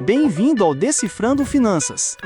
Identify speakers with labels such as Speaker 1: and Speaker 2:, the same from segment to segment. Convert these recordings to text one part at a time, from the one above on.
Speaker 1: Bem-vindo ao Decifrando Finanças.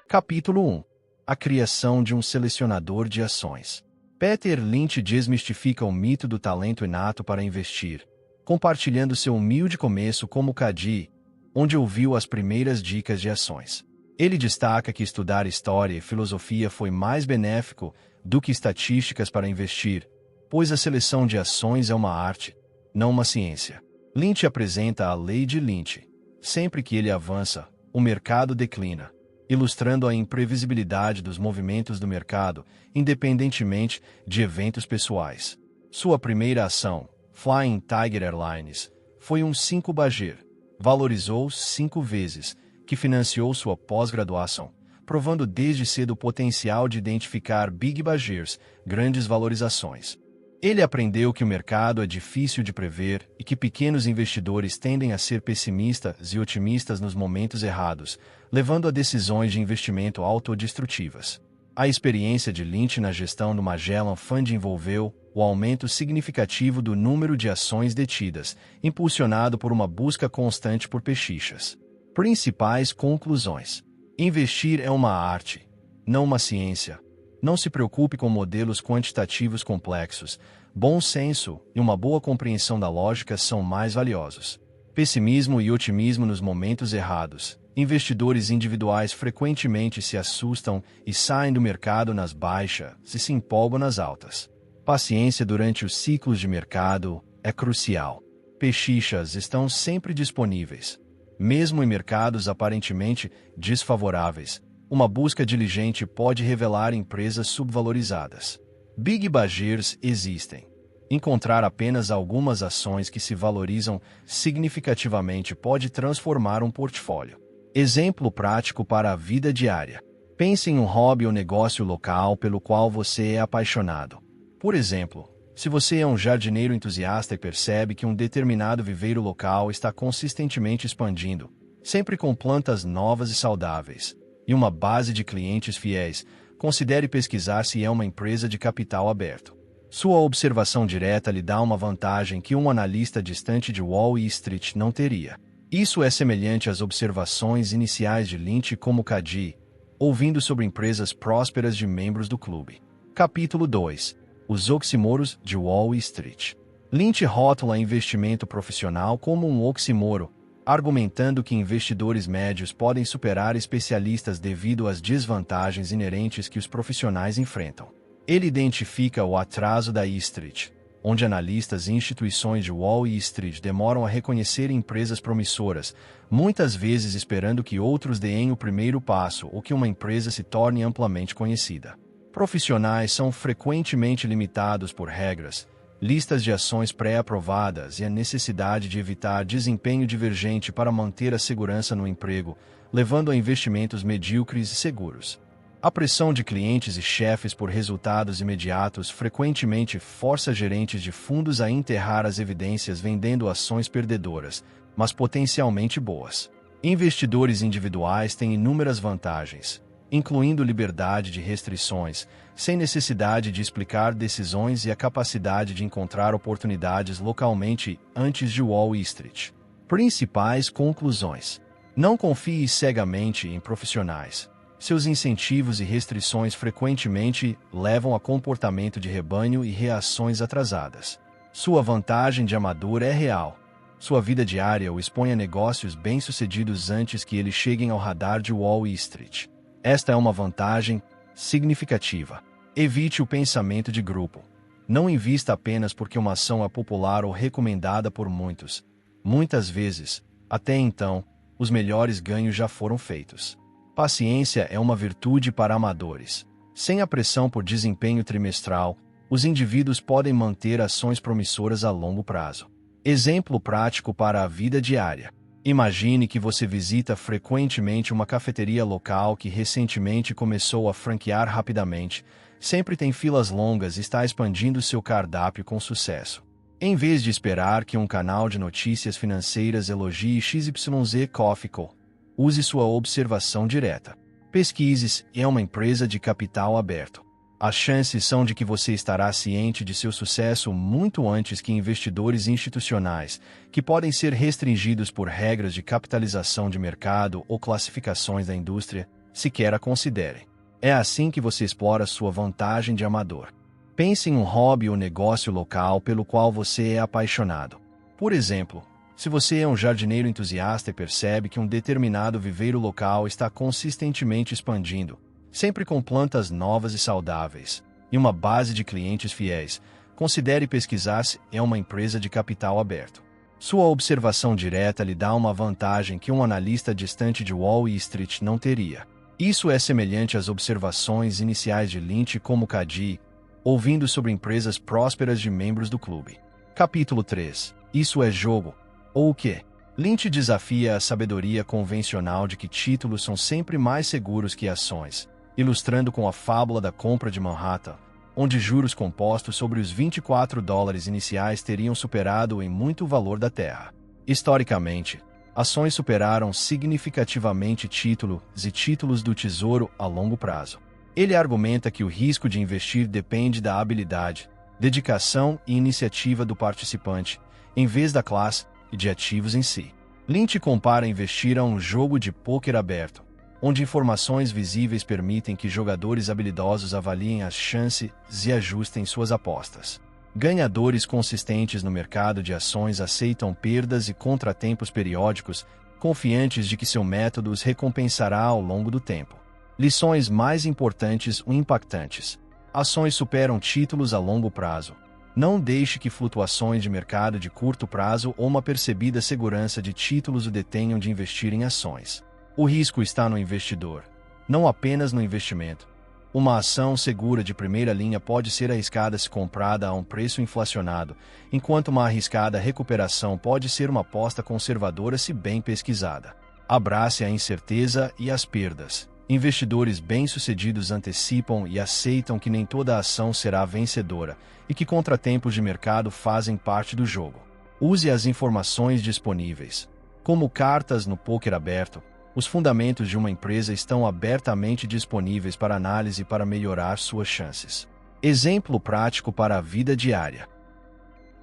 Speaker 2: Capítulo 1. A criação de um selecionador de ações. Peter Lynch desmistifica o mito do talento inato para investir, compartilhando seu humilde começo como caddie, onde ouviu as primeiras dicas de ações. Ele destaca que estudar história e filosofia foi mais benéfico do que estatísticas para investir, pois a seleção de ações é uma arte, não uma ciência. Lynch apresenta a lei de Lynch. Sempre que ele avança, o mercado declina, ilustrando a imprevisibilidade dos movimentos do mercado, independentemente de eventos pessoais. Sua primeira ação, Flying Tiger Airlines, foi um 5 Bajer. Valorizou 5 vezes, que financiou sua pós-graduação, provando desde cedo o potencial de identificar Big Bajers, grandes valorizações. Ele aprendeu que o mercado é difícil de prever e que pequenos investidores tendem a ser pessimistas e otimistas nos momentos errados, levando a decisões de investimento autodestrutivas. A experiência de Lynch na gestão do Magellan Fund envolveu o aumento significativo do número de ações detidas, impulsionado por uma busca constante por pechichas. Principais conclusões. Investir é uma arte, não uma ciência. Não se preocupe com modelos quantitativos complexos. Bom senso e uma boa compreensão da lógica são mais valiosos. Pessimismo e otimismo nos momentos errados. Investidores individuais frequentemente se assustam e saem do mercado nas baixas e se empolgam nas altas. Paciência durante os ciclos de mercado é crucial. Pechichas estão sempre disponíveis. Mesmo em mercados aparentemente desfavoráveis, uma busca diligente pode revelar empresas subvalorizadas. Big Bajers existem. Encontrar apenas algumas ações que se valorizam significativamente pode transformar um portfólio. Exemplo prático para a vida diária. Pense em um hobby ou negócio local pelo qual você é apaixonado. Por exemplo, se você é um jardineiro entusiasta e percebe que um determinado viveiro local está consistentemente expandindo, sempre com plantas novas e saudáveis, e uma base de clientes fiéis, considere pesquisar se é uma empresa de capital aberto. Sua observação direta lhe dá uma vantagem que um analista distante de Wall Street não teria. Isso é semelhante às observações iniciais de Lynch como caddie, ouvindo sobre empresas prósperas de membros do clube. Capítulo 2. Os oxímoros de Wall Street. Lynch rótula investimento profissional como um oxímoro, argumentando que investidores médios podem superar especialistas devido às desvantagens inerentes que os profissionais enfrentam. Ele identifica o atraso da Street, onde analistas e instituições de Wall Street demoram a reconhecer empresas promissoras, muitas vezes esperando que outros deem o primeiro passo ou que uma empresa se torne amplamente conhecida. Profissionais são frequentemente limitados por regras, listas de ações pré-aprovadas e a necessidade de evitar desempenho divergente para manter a segurança no emprego, levando a investimentos medíocres e seguros. A pressão de clientes e chefes por resultados imediatos frequentemente força gerentes de fundos a enterrar as evidências vendendo ações perdedoras, mas potencialmente boas. Investidores individuais têm inúmeras vantagens, incluindo liberdade de restrições, sem necessidade de explicar decisões e a capacidade de encontrar oportunidades localmente antes de Wall Street. Principais conclusões. Não confie cegamente em profissionais. Seus incentivos e restrições frequentemente levam a comportamento de rebanho e reações atrasadas. Sua vantagem de amador é real. Sua vida diária o expõe a negócios bem-sucedidos antes que eles cheguem ao radar de Wall Street. Esta é uma vantagem significativa. Evite o pensamento de grupo. Não invista apenas porque uma ação é popular ou recomendada por muitos. Muitas vezes, até então, os melhores ganhos já foram feitos. Paciência é uma virtude para amadores. Sem a pressão por desempenho trimestral, os indivíduos podem manter ações promissoras a longo prazo. Exemplo prático para a vida diária. Imagine que você visita frequentemente uma cafeteria local que recentemente começou a franquear rapidamente, sempre tem filas longas e está expandindo seu cardápio com sucesso. Em vez de esperar que um canal de notícias financeiras elogie XYZ Coffee Co., use sua observação direta. Pesquise se é uma empresa de capital aberto. As chances são de que você estará ciente de seu sucesso muito antes que investidores institucionais, que podem ser restringidos por regras de capitalização de mercado ou classificações da indústria, sequer a considerem. É assim que você explora sua vantagem de amador. Pense em um hobby ou negócio local pelo qual você é apaixonado. Por exemplo, se você é um jardineiro entusiasta e percebe que um determinado viveiro local está consistentemente expandindo, sempre com plantas novas e saudáveis, e uma base de clientes fiéis, considere pesquisar se é uma empresa de capital aberto. Sua observação direta lhe dá uma vantagem que um analista distante de Wall Street não teria. Isso é semelhante às observações iniciais de Lynch como Cady, ouvindo sobre empresas prósperas de membros do clube. Capítulo 3. Isso é jogo. Ou o quê? Lynch desafia a sabedoria convencional de que títulos são sempre mais seguros que ações, ilustrando com a fábula da compra de Manhattan, onde juros compostos sobre os $24 iniciais teriam superado em muito o valor da terra. Historicamente, ações superaram significativamente títulos e títulos do tesouro a longo prazo. Ele argumenta que o risco de investir depende da habilidade, dedicação e iniciativa do participante, em vez da classe e de ativos em si. Lynch compara investir a um jogo de pôquer aberto, onde informações visíveis permitem que jogadores habilidosos avaliem as chances e ajustem suas apostas. Ganhadores consistentes no mercado de ações aceitam perdas e contratempos periódicos, confiantes de que seu método os recompensará ao longo do tempo. Lições mais importantes ou impactantes. Ações superam títulos a longo prazo. Não deixe que flutuações de mercado de curto prazo ou uma percebida segurança de títulos o detenham de investir em ações. O risco está no investidor, não apenas no investimento. Uma ação segura de primeira linha pode ser arriscada se comprada a um preço inflacionado, enquanto uma arriscada recuperação pode ser uma aposta conservadora se bem pesquisada. Abrace a incerteza e as perdas. Investidores bem-sucedidos antecipam e aceitam que nem toda ação será vencedora e que contratempos de mercado fazem parte do jogo. Use as informações disponíveis. Como cartas no pôquer aberto, os fundamentos de uma empresa estão abertamente disponíveis para análise para melhorar suas chances. Exemplo prático para a vida diária.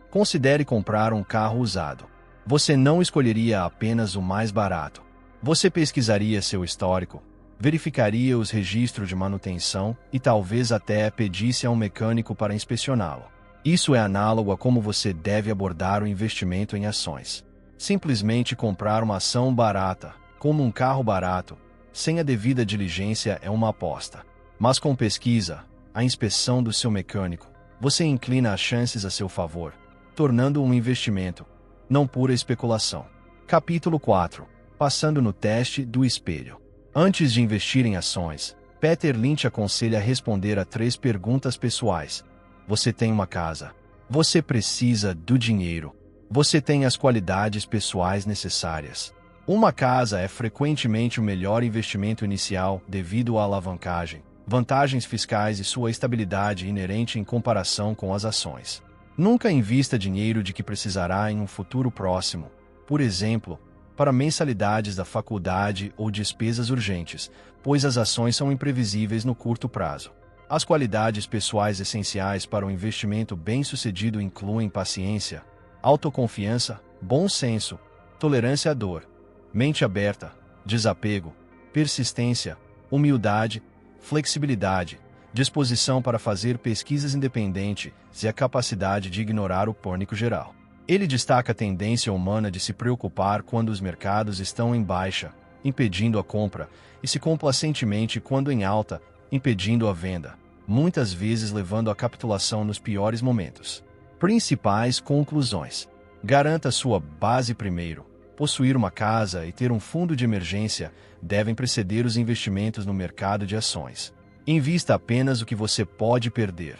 Speaker 2: Considere comprar um carro usado. Você não escolheria apenas o mais barato. Você pesquisaria seu histórico, verificaria os registros de manutenção e talvez até pedisse a um mecânico para inspecioná-lo. Isso é análogo a como você deve abordar o investimento em ações. Simplesmente comprar uma ação barata, como um carro barato, sem a devida diligência é uma aposta. Mas com pesquisa, a inspeção do seu mecânico, você inclina as chances a seu favor, tornando um investimento, não pura especulação. Capítulo 4. Passando no teste do espelho. Antes de investir em ações, Peter Lynch aconselha responder a 3 perguntas pessoais. Você tem uma casa. Você precisa do dinheiro. Você tem as qualidades pessoais necessárias. Uma casa é frequentemente o melhor investimento inicial devido à alavancagem, vantagens fiscais e sua estabilidade inerente em comparação com as ações. Nunca invista dinheiro de que precisará em um futuro próximo, por exemplo, para mensalidades da faculdade ou despesas urgentes, pois as ações são imprevisíveis no curto prazo. As qualidades pessoais essenciais para um investimento bem-sucedido incluem paciência, autoconfiança, bom senso, tolerância à dor, mente aberta, desapego, persistência, humildade, flexibilidade, disposição para fazer pesquisas independentes e a capacidade de ignorar o pânico geral. Ele destaca a tendência humana de se preocupar quando os mercados estão em baixa, impedindo a compra, e se complacentemente quando em alta, impedindo a venda, muitas vezes levando à capitulação nos piores momentos. Principais conclusões. Garanta sua base primeiro. Possuir uma casa e ter um fundo de emergência devem preceder os investimentos no mercado de ações. Invista apenas o que você pode perder.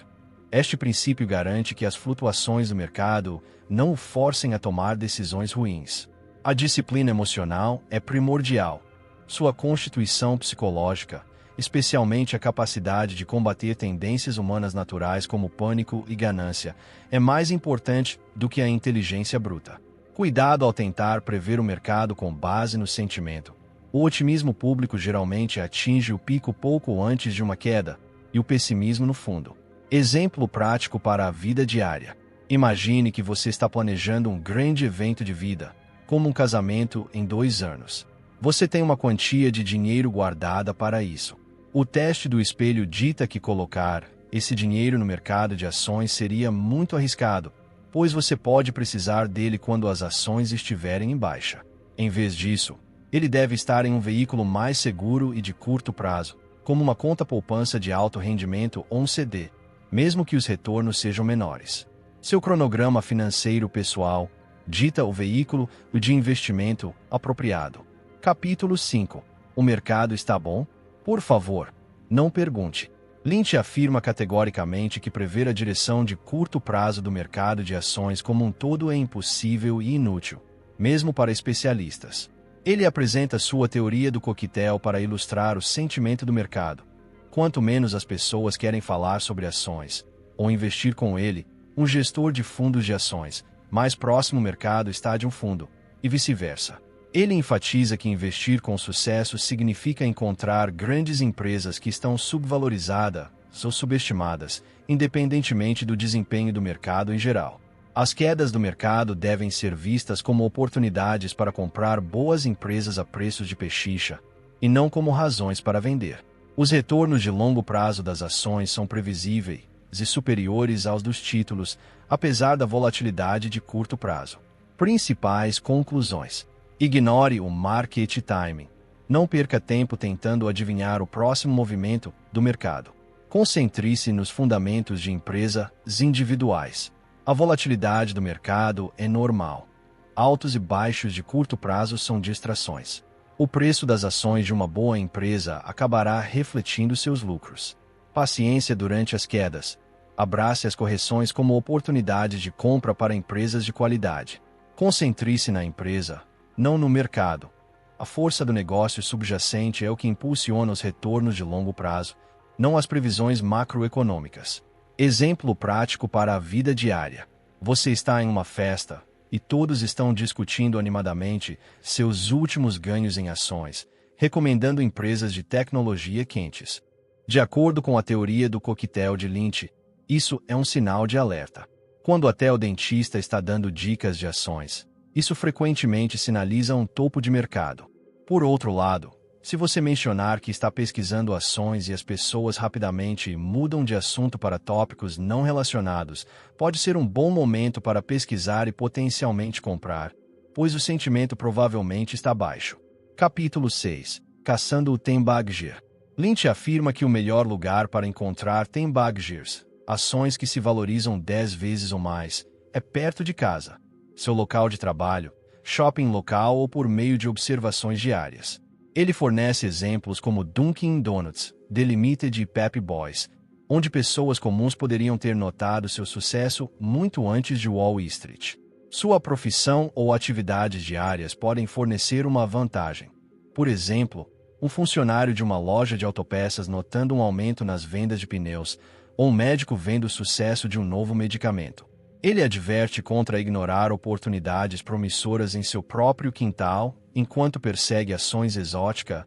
Speaker 2: Este princípio garante que as flutuações do mercado não o forcem a tomar decisões ruins. A disciplina emocional é primordial. Sua constituição psicológica, especialmente a capacidade de combater tendências humanas naturais como pânico e ganância, é mais importante do que a inteligência bruta. Cuidado ao tentar prever o mercado com base no sentimento. O otimismo público geralmente atinge o pico pouco antes de uma queda, e o pessimismo no fundo. Exemplo prático para a vida diária. Imagine que você está planejando um grande evento de vida, como um casamento em 2 anos. Você tem uma quantia de dinheiro guardada para isso. O teste do espelho dita que colocar esse dinheiro no mercado de ações seria muito arriscado, pois você pode precisar dele quando as ações estiverem em baixa. Em vez disso, ele deve estar em um veículo mais seguro e de curto prazo, como uma conta poupança de alto rendimento ou um CD, mesmo que os retornos sejam menores. Seu cronograma financeiro pessoal dita o veículo de investimento apropriado. Capítulo 5. O mercado está bom? Por favor, não pergunte. Lynch afirma categoricamente que prever a direção de curto prazo do mercado de ações como um todo é impossível e inútil, mesmo para especialistas. Ele apresenta sua teoria do coquetel para ilustrar o sentimento do mercado. Quanto menos as pessoas querem falar sobre ações ou investir com ele, um gestor de fundos de ações, mais próximo o mercado está de um fundo, e vice-versa. Ele enfatiza que investir com sucesso significa encontrar grandes empresas que estão subvalorizadas ou subestimadas, independentemente do desempenho do mercado em geral. As quedas do mercado devem ser vistas como oportunidades para comprar boas empresas a preços de pechincha, e não como razões para vender. Os retornos de longo prazo das ações são previsíveis e superiores aos dos títulos, apesar da volatilidade de curto prazo. Principais conclusões. Ignore o market timing. Não perca tempo tentando adivinhar o próximo movimento do mercado. Concentre-se nos fundamentos de empresas individuais. A volatilidade do mercado é normal. Altos e baixos de curto prazo são distrações. O preço das ações de uma boa empresa acabará refletindo seus lucros. Paciência durante as quedas. Abrace as correções como oportunidades de compra para empresas de qualidade. Concentre-se na empresa, não no mercado. A força do negócio subjacente é o que impulsiona os retornos de longo prazo, não as previsões macroeconômicas. Exemplo prático para a vida diária. Você está em uma festa e todos estão discutindo animadamente seus últimos ganhos em ações, recomendando empresas de tecnologia quentes. De acordo com a teoria do coquetel de Lynch, isso é um sinal de alerta. Quando até o dentista está dando dicas de ações, isso frequentemente sinaliza um topo de mercado. Por outro lado, se você mencionar que está pesquisando ações e as pessoas rapidamente mudam de assunto para tópicos não relacionados, pode ser um bom momento para pesquisar e potencialmente comprar, pois o sentimento provavelmente está baixo. Capítulo 6. Caçando o Tembagir. Lynch afirma que o melhor lugar para encontrar Tembagirs, ações que se valorizam 10 vezes ou mais, é perto de casa, seu local de trabalho, shopping local ou por meio de observações diárias. Ele fornece exemplos como Dunkin' Donuts, The Limited e Pep Boys, onde pessoas comuns poderiam ter notado seu sucesso muito antes de Wall Street. Sua profissão ou atividades diárias podem fornecer uma vantagem. Por exemplo, um funcionário de uma loja de autopeças notando um aumento nas vendas de pneus, ou um médico vendo o sucesso de um novo medicamento. Ele adverte contra ignorar oportunidades promissoras em seu próprio quintal, enquanto persegue ações exóticas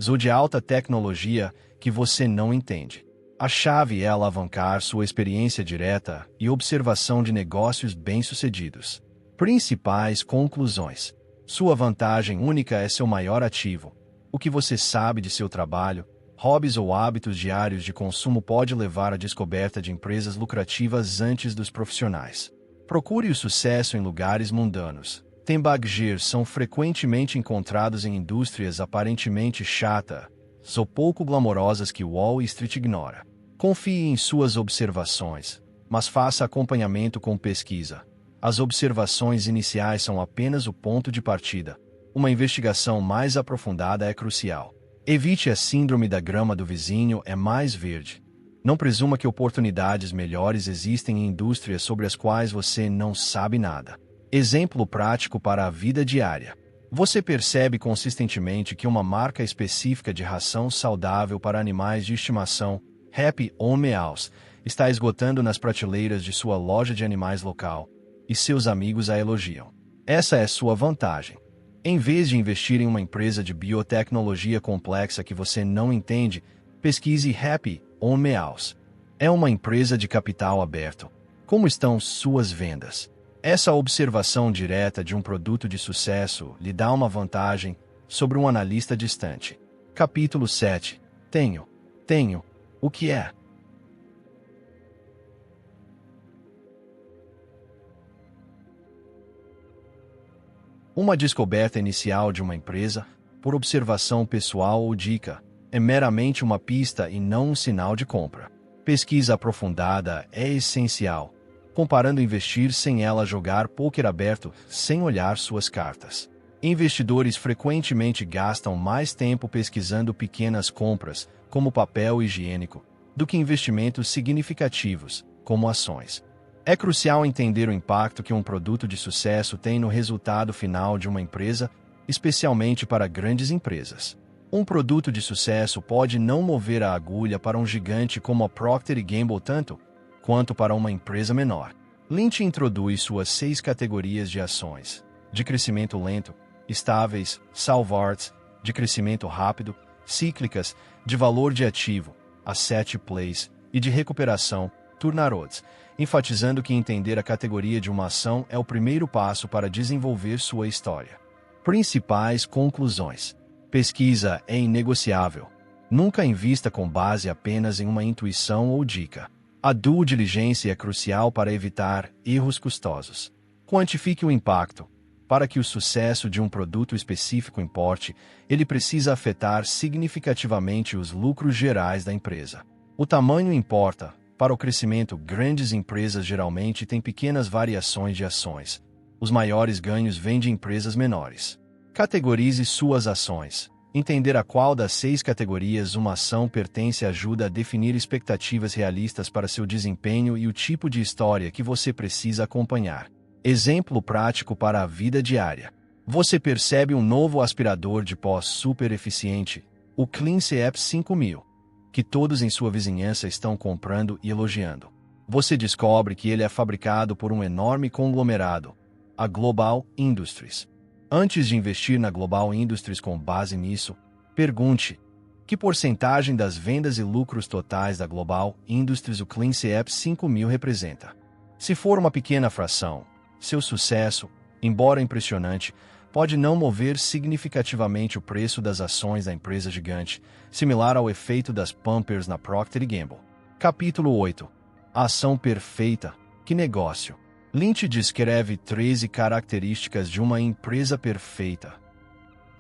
Speaker 2: ou de alta tecnologia que você não entende. A chave é alavancar sua experiência direta e observação de negócios bem-sucedidos. Principais conclusões. Sua vantagem única é seu maior ativo. O que você sabe de seu trabalho, hobbies ou hábitos diários de consumo pode levar à descoberta de empresas lucrativas antes dos profissionais. Procure o sucesso em lugares mundanos. Tembagirs são frequentemente encontrados em indústrias aparentemente chatas ou pouco glamorosas que Wall Street ignora. Confie em suas observações, mas faça acompanhamento com pesquisa. As observações iniciais são apenas o ponto de partida. Uma investigação mais aprofundada é crucial. Evite a síndrome da grama do vizinho é mais verde. Não presuma que oportunidades melhores existem em indústrias sobre as quais você não sabe nada. Exemplo prático para a vida diária. Você percebe consistentemente que uma marca específica de ração saudável para animais de estimação, Happy ou Meows, está esgotando nas prateleiras de sua loja de animais local, e seus amigos a elogiam. Essa é sua vantagem. Em vez de investir em uma empresa de biotecnologia complexa que você não entende, pesquise Happy OMEAUS. É uma empresa de capital aberto. Como estão suas vendas? Essa observação direta de um produto de sucesso lhe dá uma vantagem sobre um analista distante. Capítulo 7. Tenho. O que é? Uma descoberta inicial de uma empresa, por observação pessoal ou dica, é meramente uma pista e não um sinal de compra. Pesquisa aprofundada é essencial, comparando investir sem ela jogar pôquer aberto, sem olhar suas cartas. Investidores frequentemente gastam mais tempo pesquisando pequenas compras, como papel higiênico, do que investimentos significativos, como ações. É crucial entender o impacto que um produto de sucesso tem no resultado final de uma empresa, especialmente para grandes empresas. Um produto de sucesso pode não mover a agulha para um gigante como a Procter & Gamble tanto quanto para uma empresa menor. Lynch introduz suas 6 categorias de ações: de crescimento lento, estáveis, salvards, de crescimento rápido, cíclicas, de valor de ativo, asset plays, e de recuperação, turnaroads, enfatizando que entender a categoria de uma ação é o primeiro passo para desenvolver sua história. Principais conclusões. Pesquisa é inegociável. Nunca invista com base apenas em uma intuição ou dica. A due diligência é crucial para evitar erros custosos. Quantifique o impacto. Para que o sucesso de um produto específico importe, ele precisa afetar significativamente os lucros gerais da empresa. O tamanho importa. Para o crescimento, grandes empresas geralmente têm pequenas variações de ações. Os maiores ganhos vêm de empresas menores. Categorize suas ações. Entender a qual das 6 categorias uma ação pertence ajuda a definir expectativas realistas para seu desempenho e o tipo de história que você precisa acompanhar. Exemplo prático para a vida diária. Você percebe um novo aspirador de pó super eficiente, o CleanCEP 5000, que todos em sua vizinhança estão comprando e elogiando. Você descobre que ele é fabricado por um enorme conglomerado, a Global Industries. Antes de investir na Global Industries com base nisso, pergunte: que porcentagem das vendas e lucros totais da Global Industries o CleanCEP 5000 representa? Se for uma pequena fração, seu sucesso, embora impressionante, pode não mover significativamente o preço das ações da empresa gigante, similar ao efeito das Pampers na Procter & Gamble. Capítulo 8. A ação perfeita. Que negócio? Lynch descreve 13 características de uma empresa perfeita.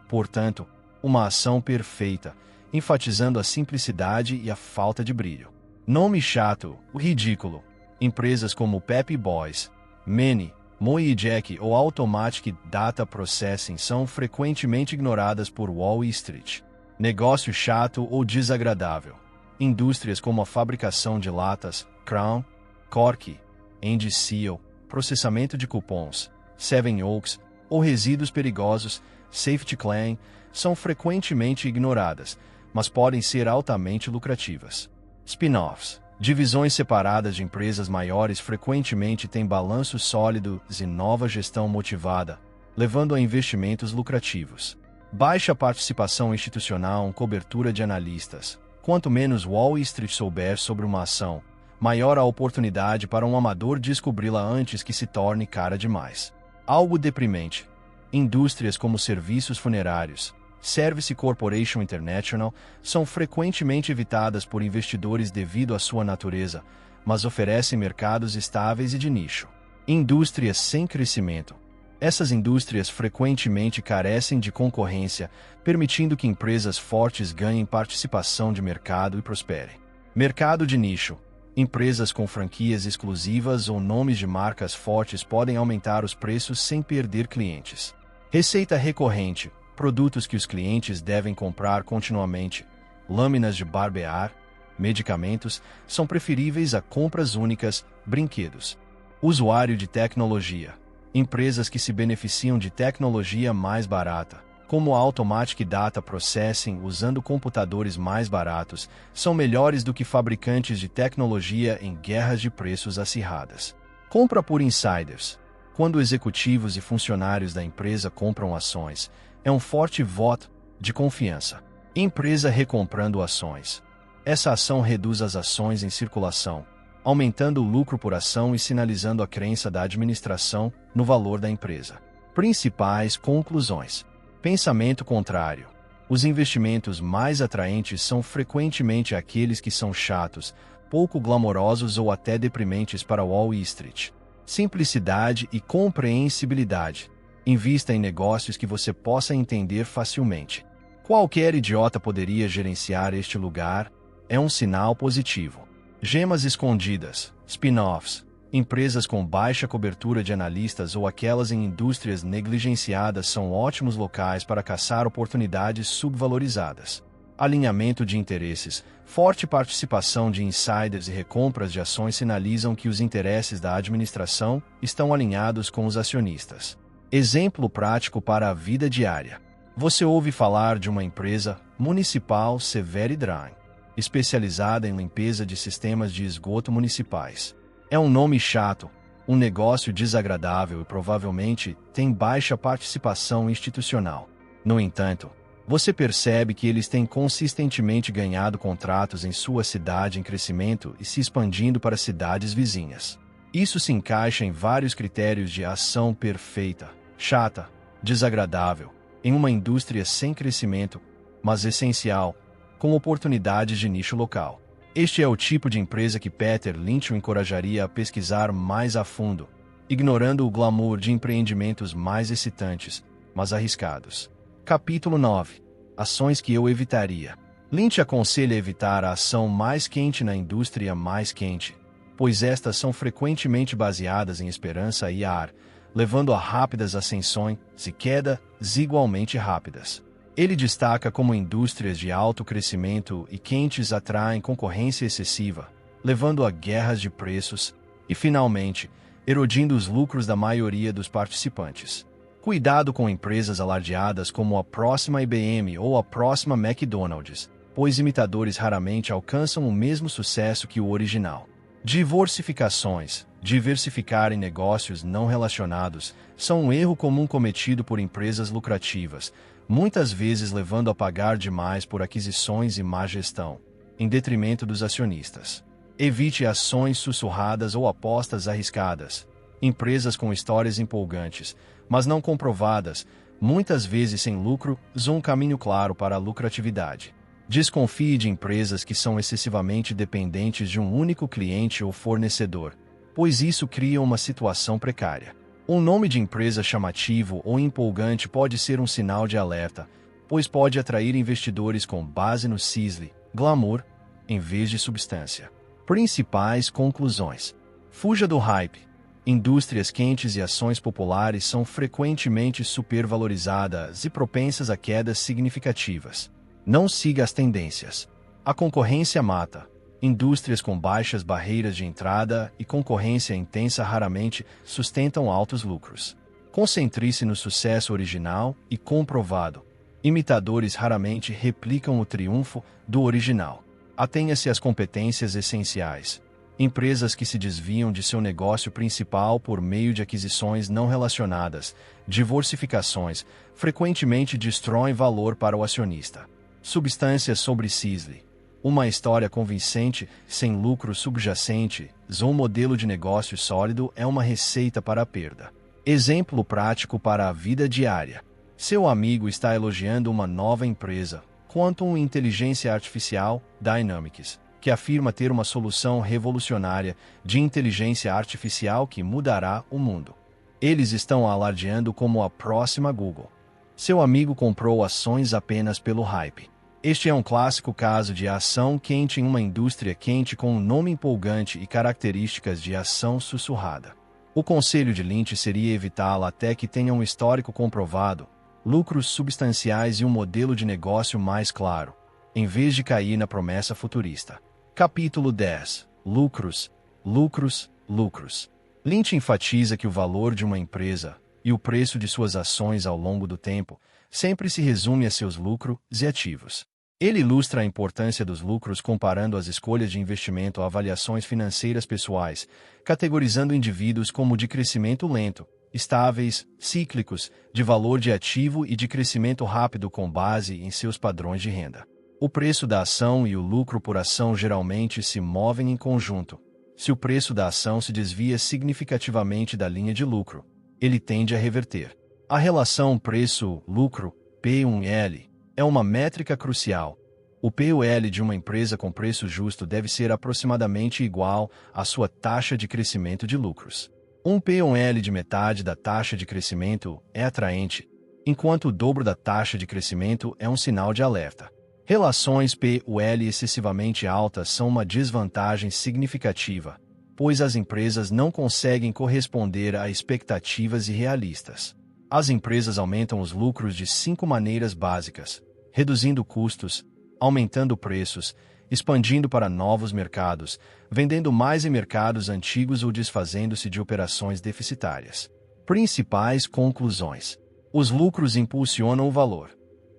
Speaker 2: Portanto, uma ação perfeita, enfatizando a simplicidade e a falta de brilho. Nome chato, o ridículo. Empresas como Peppy Boys, Manny, Moe Jack ou Automatic Data Processing são frequentemente ignoradas por Wall Street. Negócio chato ou desagradável. Indústrias como a fabricação de latas, Crown, Cork, Andy Seal, processamento de cupons, Seven Oaks, ou resíduos perigosos, Safety Clan, são frequentemente ignoradas, mas podem ser altamente lucrativas. Spin-offs. Divisões separadas de empresas maiores frequentemente têm balanços sólidos e nova gestão motivada, levando a investimentos lucrativos. Baixa participação institucional, cobertura de analistas. Quanto menos Wall Street souber sobre uma ação, maior a oportunidade para um amador descobri-la antes que se torne cara demais. Algo deprimente. Indústrias como serviços funerários, Service Corporation International, são frequentemente evitadas por investidores devido à sua natureza, mas oferecem mercados estáveis e de nicho. Indústrias sem crescimento. Essas indústrias frequentemente carecem de concorrência, permitindo que empresas fortes ganhem participação de mercado e prosperem. Mercado de nicho. Empresas com franquias exclusivas ou nomes de marcas fortes podem aumentar os preços sem perder clientes. Receita recorrente. Produtos que os clientes devem comprar continuamente. Lâminas de barbear, medicamentos, são preferíveis a compras únicas, brinquedos. Usuário de tecnologia. Empresas que se beneficiam de tecnologia mais barata, como a Automatic Data Processing usando computadores mais baratos, são melhores do que fabricantes de tecnologia em guerras de preços acirradas. Compra por insiders. Quando executivos e funcionários da empresa compram ações, é um forte voto de confiança. Empresa recomprando ações. Essa ação reduz as ações em circulação, aumentando o lucro por ação e sinalizando a crença da administração no valor da empresa. Principais conclusões. Pensamento contrário. Os investimentos mais atraentes são frequentemente aqueles que são chatos, pouco glamourosos ou até deprimentes para Wall Street. Simplicidade e compreensibilidade. Invista em negócios que você possa entender facilmente. Qualquer idiota poderia gerenciar este lugar. É um sinal positivo. Gemas escondidas, spin-offs, empresas com baixa cobertura de analistas ou aquelas em indústrias negligenciadas são ótimos locais para caçar oportunidades subvalorizadas. Alinhamento de interesses, forte participação de insiders e recompras de ações sinalizam que os interesses da administração estão alinhados com os acionistas. Exemplo prático para a vida diária. Você ouve falar de uma empresa municipal Severi Dry, especializada em limpeza de sistemas de esgoto municipais. É um nome chato, um negócio desagradável e provavelmente tem baixa participação institucional. No entanto, você percebe que eles têm consistentemente ganhado contratos em sua cidade em crescimento e se expandindo para cidades vizinhas. Isso se encaixa em vários critérios de ação perfeita, chata, desagradável, em uma indústria sem crescimento, mas essencial, com oportunidades de nicho local. Este é o tipo de empresa que Peter Lynch o encorajaria a pesquisar mais a fundo, ignorando o glamour de empreendimentos mais excitantes, mas arriscados. Capítulo 9. Ações que eu evitaria. Lynch aconselha evitar a ação mais quente na indústria mais quente, pois estas são frequentemente baseadas em esperança e ar, levando a rápidas ascensões e quedas igualmente rápidas. Ele destaca como indústrias de alto crescimento e quentes atraem concorrência excessiva, levando a guerras de preços e, finalmente, erodindo os lucros da maioria dos participantes. Cuidado com empresas alardeadas como a próxima IBM ou a próxima McDonald's, pois imitadores raramente alcançam o mesmo sucesso que o original. Diversificações. Diversificar em negócios não relacionados são um erro comum cometido por empresas lucrativas, muitas vezes levando a pagar demais por aquisições e má gestão, em detrimento dos acionistas. Evite ações sussurradas ou apostas arriscadas. Empresas com histórias empolgantes, mas não comprovadas, muitas vezes sem lucro, são um caminho claro para a lucratividade. Desconfie de empresas que são excessivamente dependentes de um único cliente ou fornecedor, pois isso cria uma situação precária. Um nome de empresa chamativo ou empolgante pode ser um sinal de alerta, pois pode atrair investidores com base no sizzle, glamour, em vez de substância. Principais conclusões. Fuja do hype. Indústrias quentes e ações populares são frequentemente supervalorizadas e propensas a quedas significativas. Não siga as tendências. A concorrência mata. Indústrias com baixas barreiras de entrada e concorrência intensa raramente sustentam altos lucros. Concentre-se no sucesso original e comprovado. Imitadores raramente replicam o triunfo do original. Atenha-se às competências essenciais. Empresas que se desviam de seu negócio principal por meio de aquisições não relacionadas, diversificações, frequentemente destroem valor para o acionista. Substâncias sobre sizzle. Uma história convincente, sem lucro subjacente, um modelo de negócio sólido é uma receita para a perda. Exemplo prático para a vida diária. Seu amigo está elogiando uma nova empresa, Quantum Inteligência Artificial, Dynamics, que afirma ter uma solução revolucionária de inteligência artificial que mudará o mundo. Eles estão alardeando como a próxima Google. Seu amigo comprou ações apenas pelo hype. Este é um clássico caso de ação quente em uma indústria quente com um nome empolgante e características de ação sussurrada. O conselho de Lynch seria evitá-la até que tenha um histórico comprovado, lucros substanciais e um modelo de negócio mais claro, em vez de cair na promessa futurista. Capítulo 10. Lucros, lucros, lucros. Lynch enfatiza que o valor de uma empresa e o preço de suas ações ao longo do tempo sempre se resume a seus lucros e ativos. Ele ilustra a importância dos lucros comparando as escolhas de investimento a avaliações financeiras pessoais, categorizando indivíduos como de crescimento lento, estáveis, cíclicos, de valor de ativo e de crescimento rápido com base em seus padrões de renda. O preço da ação e o lucro por ação geralmente se movem em conjunto. Se o preço da ação se desvia significativamente da linha de lucro, ele tende a reverter. A relação preço-lucro, P/L, é uma métrica crucial. O P/L de uma empresa com preço justo deve ser aproximadamente igual à sua taxa de crescimento de lucros. Um P/L de metade da taxa de crescimento é atraente, enquanto o dobro da taxa de crescimento é um sinal de alerta. Relações P/L excessivamente altas são uma desvantagem significativa, pois as empresas não conseguem corresponder a expectativas irrealistas. As empresas aumentam os lucros de 5 maneiras básicas: reduzindo custos, aumentando preços, expandindo para novos mercados, vendendo mais em mercados antigos ou desfazendo-se de operações deficitárias. Principais conclusões: os lucros impulsionam o valor.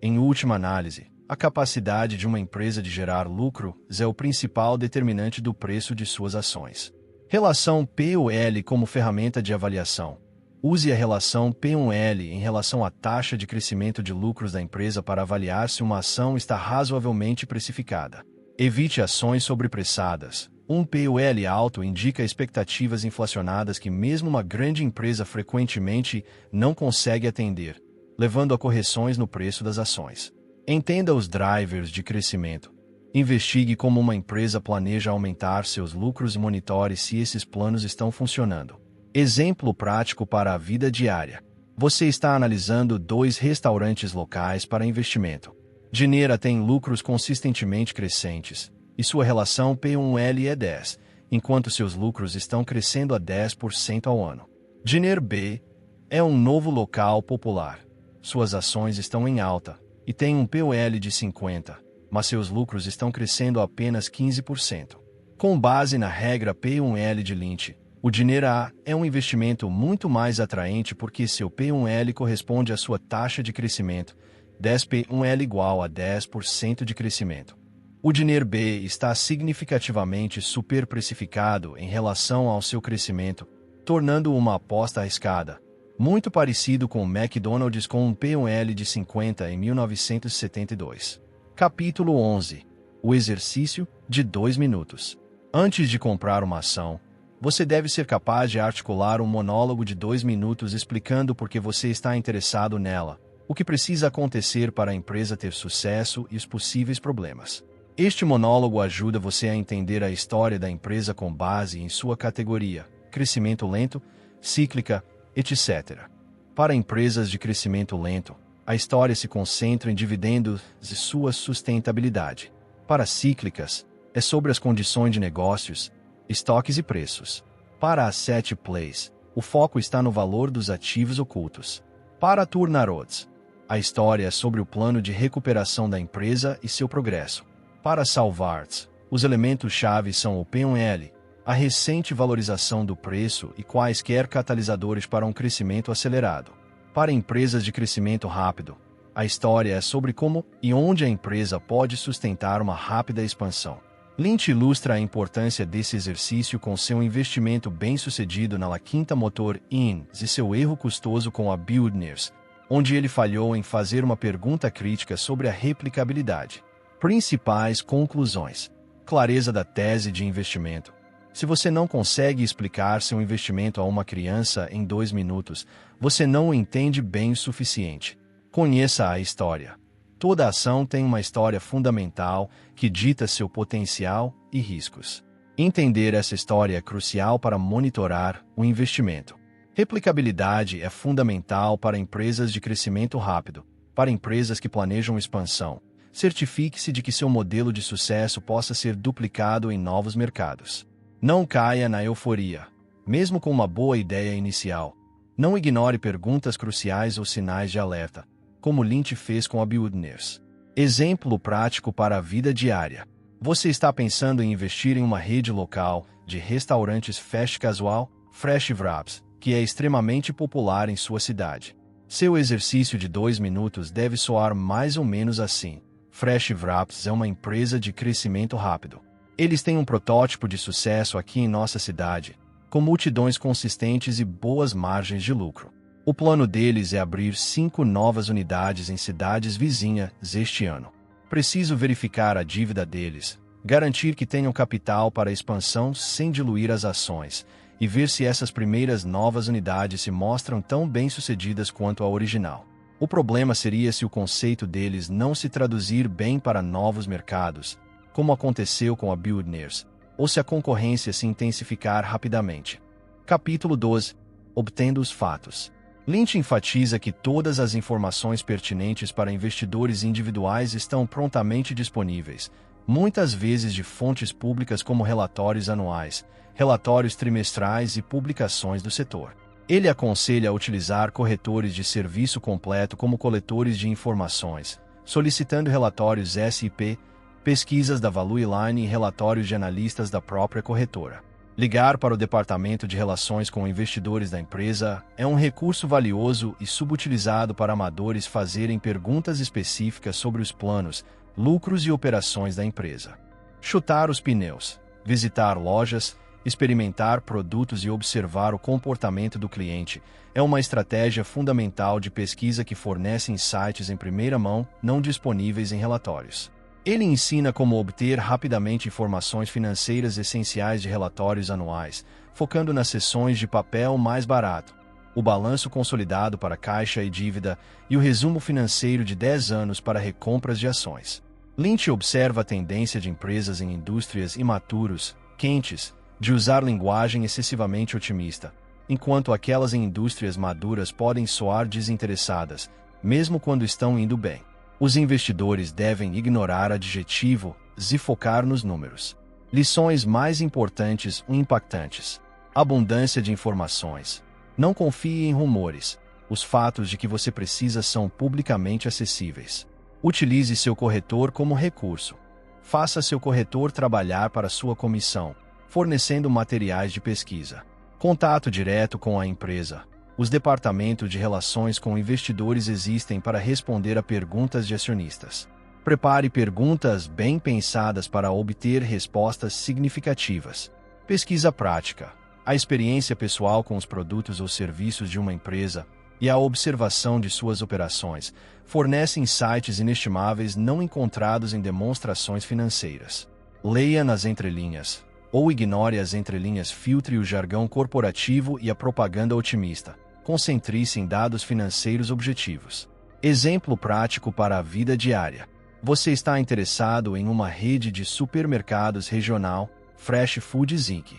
Speaker 2: Em última análise, a capacidade de uma empresa de gerar lucro é o principal determinante do preço de suas ações. Relação P/L como ferramenta de avaliação. Use a relação P/L em relação à taxa de crescimento de lucros da empresa para avaliar se uma ação está razoavelmente precificada. Evite ações sobrepressadas. Um P/L alto indica expectativas inflacionadas que mesmo uma grande empresa frequentemente não consegue atender, levando a correções no preço das ações. Entenda os drivers de crescimento. Investigue como uma empresa planeja aumentar seus lucros e monitore se esses planos estão funcionando. Exemplo prático para a vida diária. Você está analisando 2 restaurantes locais para investimento. Dinheiro tem lucros consistentemente crescentes, e sua relação P/L é 10, enquanto seus lucros estão crescendo a 10% ao ano. Dinheiro B é um novo local popular. Suas ações estão em alta, e tem um P/L de 50, mas seus lucros estão crescendo a apenas 15%. Com base na regra P/L de Lynch, o dinheiro A é um investimento muito mais atraente porque seu P/L corresponde à sua taxa de crescimento, 10 P/L igual a 10% de crescimento. O dinheiro B está significativamente superprecificado em relação ao seu crescimento, tornando-o uma aposta arriscada, muito parecido com o McDonald's com um P/L de 50 em 1972. Capítulo 11. O exercício de 2 minutos. Antes de comprar uma ação, você deve ser capaz de articular um monólogo de 2 minutos explicando por que você está interessado nela, o que precisa acontecer para a empresa ter sucesso e os possíveis problemas. Este monólogo ajuda você a entender a história da empresa com base em sua categoria, crescimento lento, cíclica, etc. Para empresas de crescimento lento, a história se concentra em dividendos e sua sustentabilidade. Para cíclicas, é sobre as condições de negócios, estoques e preços. Para asset plays, o foco está no valor dos ativos ocultos. Para turnarounds, a história é sobre o plano de recuperação da empresa e seu progresso. Para salvards, os elementos-chave são o P/L, a recente valorização do preço e quaisquer catalisadores para um crescimento acelerado. Para empresas de crescimento rápido, a história é sobre como e onde a empresa pode sustentar uma rápida expansão. Lynch ilustra a importância desse exercício com seu investimento bem-sucedido na La Quinta Motor Inc. e seu erro custoso com a Builders, onde ele falhou em fazer uma pergunta crítica sobre a replicabilidade. Principais conclusões. Clareza da tese de investimento. Se você não consegue explicar seu investimento a uma criança em 2 minutos, você não o entende bem o suficiente. Conheça a história. Toda ação tem uma história fundamental que dita seu potencial e riscos. Entender essa história é crucial para monitorar o investimento. Replicabilidade é fundamental para empresas de crescimento rápido. Para empresas que planejam expansão, certifique-se de que seu modelo de sucesso possa ser duplicado em novos mercados. Não caia na euforia. Mesmo com uma boa ideia inicial, não ignore perguntas cruciais ou sinais de alerta, como Lynch fez com a Builders. Exemplo prático para a vida diária. Você está pensando em investir em uma rede local de restaurantes fast casual, Fresh Wraps, que é extremamente popular em sua cidade. Seu exercício de 2 minutos deve soar mais ou menos assim. Fresh Wraps é uma empresa de crescimento rápido. Eles têm um protótipo de sucesso aqui em nossa cidade, com multidões consistentes e boas margens de lucro. O plano deles é abrir 5 novas unidades em cidades vizinhas este ano. Preciso verificar a dívida deles, garantir que tenham capital para a expansão sem diluir as ações, e ver se essas primeiras novas unidades se mostram tão bem-sucedidas quanto a original. O problema seria se o conceito deles não se traduzir bem para novos mercados, como aconteceu com a Builders, ou se a concorrência se intensificar rapidamente. Capítulo 12. Obtendo os fatos. Lynch enfatiza que todas as informações pertinentes para investidores individuais estão prontamente disponíveis, muitas vezes de fontes públicas como relatórios anuais, relatórios trimestrais e publicações do setor. Ele aconselha a utilizar corretores de serviço completo como coletores de informações, solicitando relatórios SIP, pesquisas da Value Line e relatórios de analistas da própria corretora. Ligar para o Departamento de Relações com Investidores da empresa é um recurso valioso e subutilizado para amadores fazerem perguntas específicas sobre os planos, lucros e operações da empresa. Chutar os pneus, visitar lojas, experimentar produtos e observar o comportamento do cliente é uma estratégia fundamental de pesquisa que fornece insights em primeira mão não disponíveis em relatórios. Ele ensina como obter rapidamente informações financeiras essenciais de relatórios anuais, focando nas seções de papel mais barato, o balanço consolidado para caixa e dívida e o resumo financeiro de 10 anos para recompras de ações. Lynch observa a tendência de empresas em indústrias imaturos, quentes, de usar linguagem excessivamente otimista, enquanto aquelas em indústrias maduras podem soar desinteressadas, mesmo quando estão indo bem. Os investidores devem ignorar adjetivos e focar nos números. Lições mais importantes ou impactantes. Abundância de informações. Não confie em rumores. Os fatos de que você precisa são publicamente acessíveis. Utilize seu corretor como recurso. Faça seu corretor trabalhar para sua comissão, fornecendo materiais de pesquisa. Contato direto com a empresa. Os departamentos de relações com investidores existem para responder a perguntas de acionistas. Prepare perguntas bem pensadas para obter respostas significativas. Pesquisa prática. A experiência pessoal com os produtos ou serviços de uma empresa e a observação de suas operações fornecem insights inestimáveis não encontrados em demonstrações financeiras. Leia nas entrelinhas, ou ignore as entrelinhas, filtre o jargão corporativo e a propaganda otimista. Concentre-se em dados financeiros objetivos. Exemplo prático para a vida diária. Você está interessado em uma rede de supermercados regional, Fresh Foods Inc.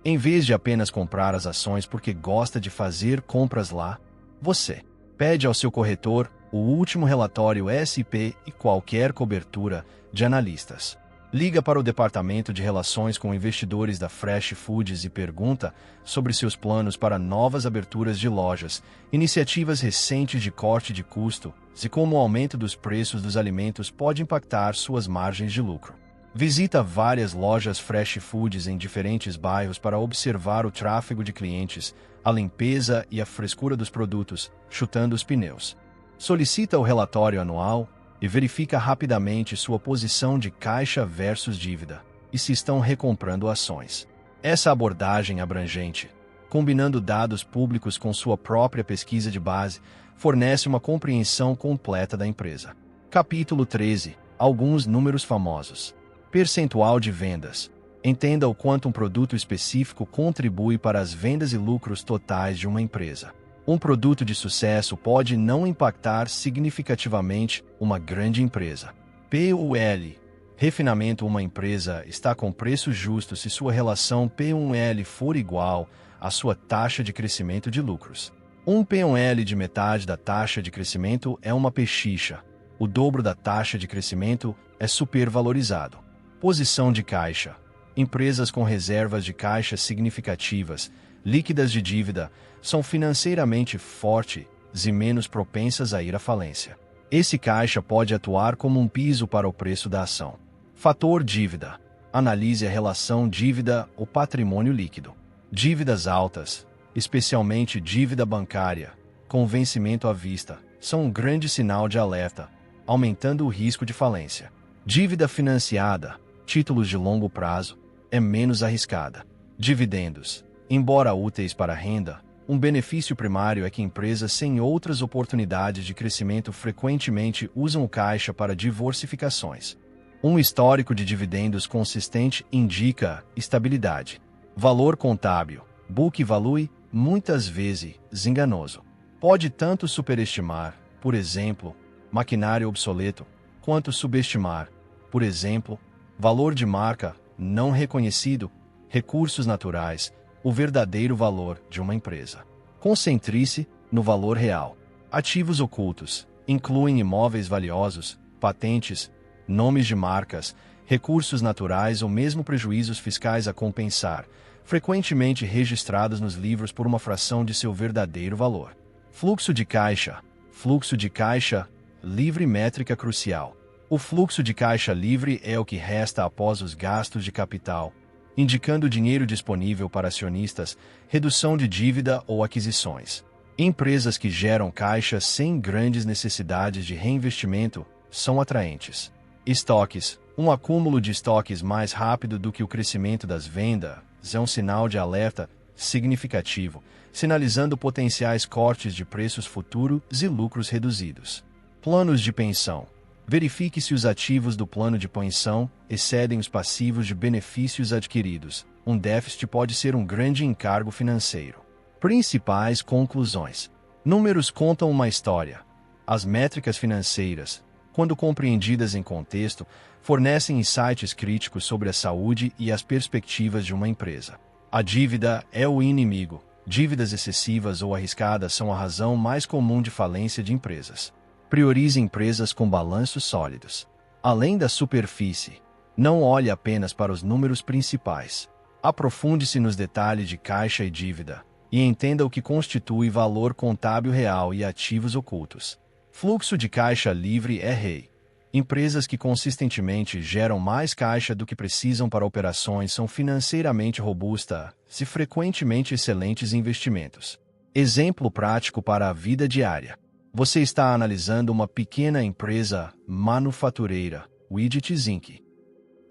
Speaker 2: Em vez de apenas comprar as ações porque gosta de fazer compras lá, você pede ao seu corretor o último relatório SP e qualquer cobertura de analistas. Liga para o Departamento de Relações com Investidores da Fresh Foods e pergunta sobre seus planos para novas aberturas de lojas, iniciativas recentes de corte de custo e como o aumento dos preços dos alimentos pode impactar suas margens de lucro. Visita várias lojas Fresh Foods em diferentes bairros para observar o tráfego de clientes, a limpeza e a frescura dos produtos, chutando os pneus. Solicita o relatório anual e verifica rapidamente sua posição de caixa versus dívida e se estão recomprando ações. Essa abordagem abrangente, combinando dados públicos com sua própria pesquisa de base, fornece uma compreensão completa da empresa. Capítulo 13. Alguns números famosos. Percentual de vendas. Entenda o quanto um produto específico contribui para as vendas e lucros totais de uma empresa. Um produto de sucesso pode não impactar significativamente uma grande empresa. PUL. Refinamento. Uma empresa está com preço justo se sua relação P/L for igual à sua taxa de crescimento de lucros. Um P/L de metade da taxa de crescimento é uma pechicha. O dobro da taxa de crescimento é supervalorizado. Posição de caixa. Empresas com reservas de caixa significativas, líquidas de dívida, são financeiramente fortes e menos propensas a ir à falência. Esse caixa pode atuar como um piso para o preço da ação. Fator dívida. Analise a relação dívida ou patrimônio líquido. Dívidas altas, especialmente dívida bancária, com vencimento à vista, são um grande sinal de alerta, aumentando o risco de falência. Dívida financiada, títulos de longo prazo, é menos arriscada. Dividendos. Embora úteis para a renda, Um benefício primário é que empresas sem outras oportunidades de crescimento frequentemente usam o caixa para diversificações. Um histórico de dividendos consistente indica estabilidade. Valor contábil, book value, muitas vezes enganoso. Pode tanto superestimar, por exemplo, maquinário obsoleto, quanto subestimar, por exemplo, valor de marca não reconhecido, recursos naturais, o verdadeiro valor de uma empresa. Concentre-se no valor real. Ativos ocultos incluem imóveis valiosos, patentes, nomes de marcas, recursos naturais ou mesmo prejuízos fiscais a compensar, frequentemente registrados nos livros por uma fração de seu verdadeiro valor. Fluxo de caixa. Fluxo de caixa livre métrica crucial. O fluxo de caixa livre é o que resta após os gastos de capital, indicando dinheiro disponível para acionistas, redução de dívida ou aquisições. Empresas que geram caixa sem grandes necessidades de reinvestimento são atraentes. Estoques. Um acúmulo de estoques mais rápido do que o crescimento das vendas é um sinal de alerta significativo, sinalizando potenciais cortes de preços futuros e lucros reduzidos. Planos de pensão. Verifique se os ativos do plano de pensão excedem os passivos de benefícios adquiridos. Um déficit pode ser um grande encargo financeiro. Principais conclusões. Números contam uma história. As métricas financeiras, quando compreendidas em contexto, fornecem insights críticos sobre a saúde e as perspectivas de uma empresa. A dívida é o inimigo. Dívidas excessivas ou arriscadas são a razão mais comum de falência de empresas. Priorize empresas com balanços sólidos. Além da superfície, não olhe apenas para os números principais. Aprofunde-se nos detalhes de caixa e dívida, e entenda o que constitui valor contábil real e ativos ocultos. Fluxo de caixa livre é rei. Empresas que consistentemente geram mais caixa do que precisam para operações são financeiramente robustas e frequentemente excelentes investimentos. Exemplo prático para a vida diária. Você está analisando uma pequena empresa manufatureira, Widgets Inc.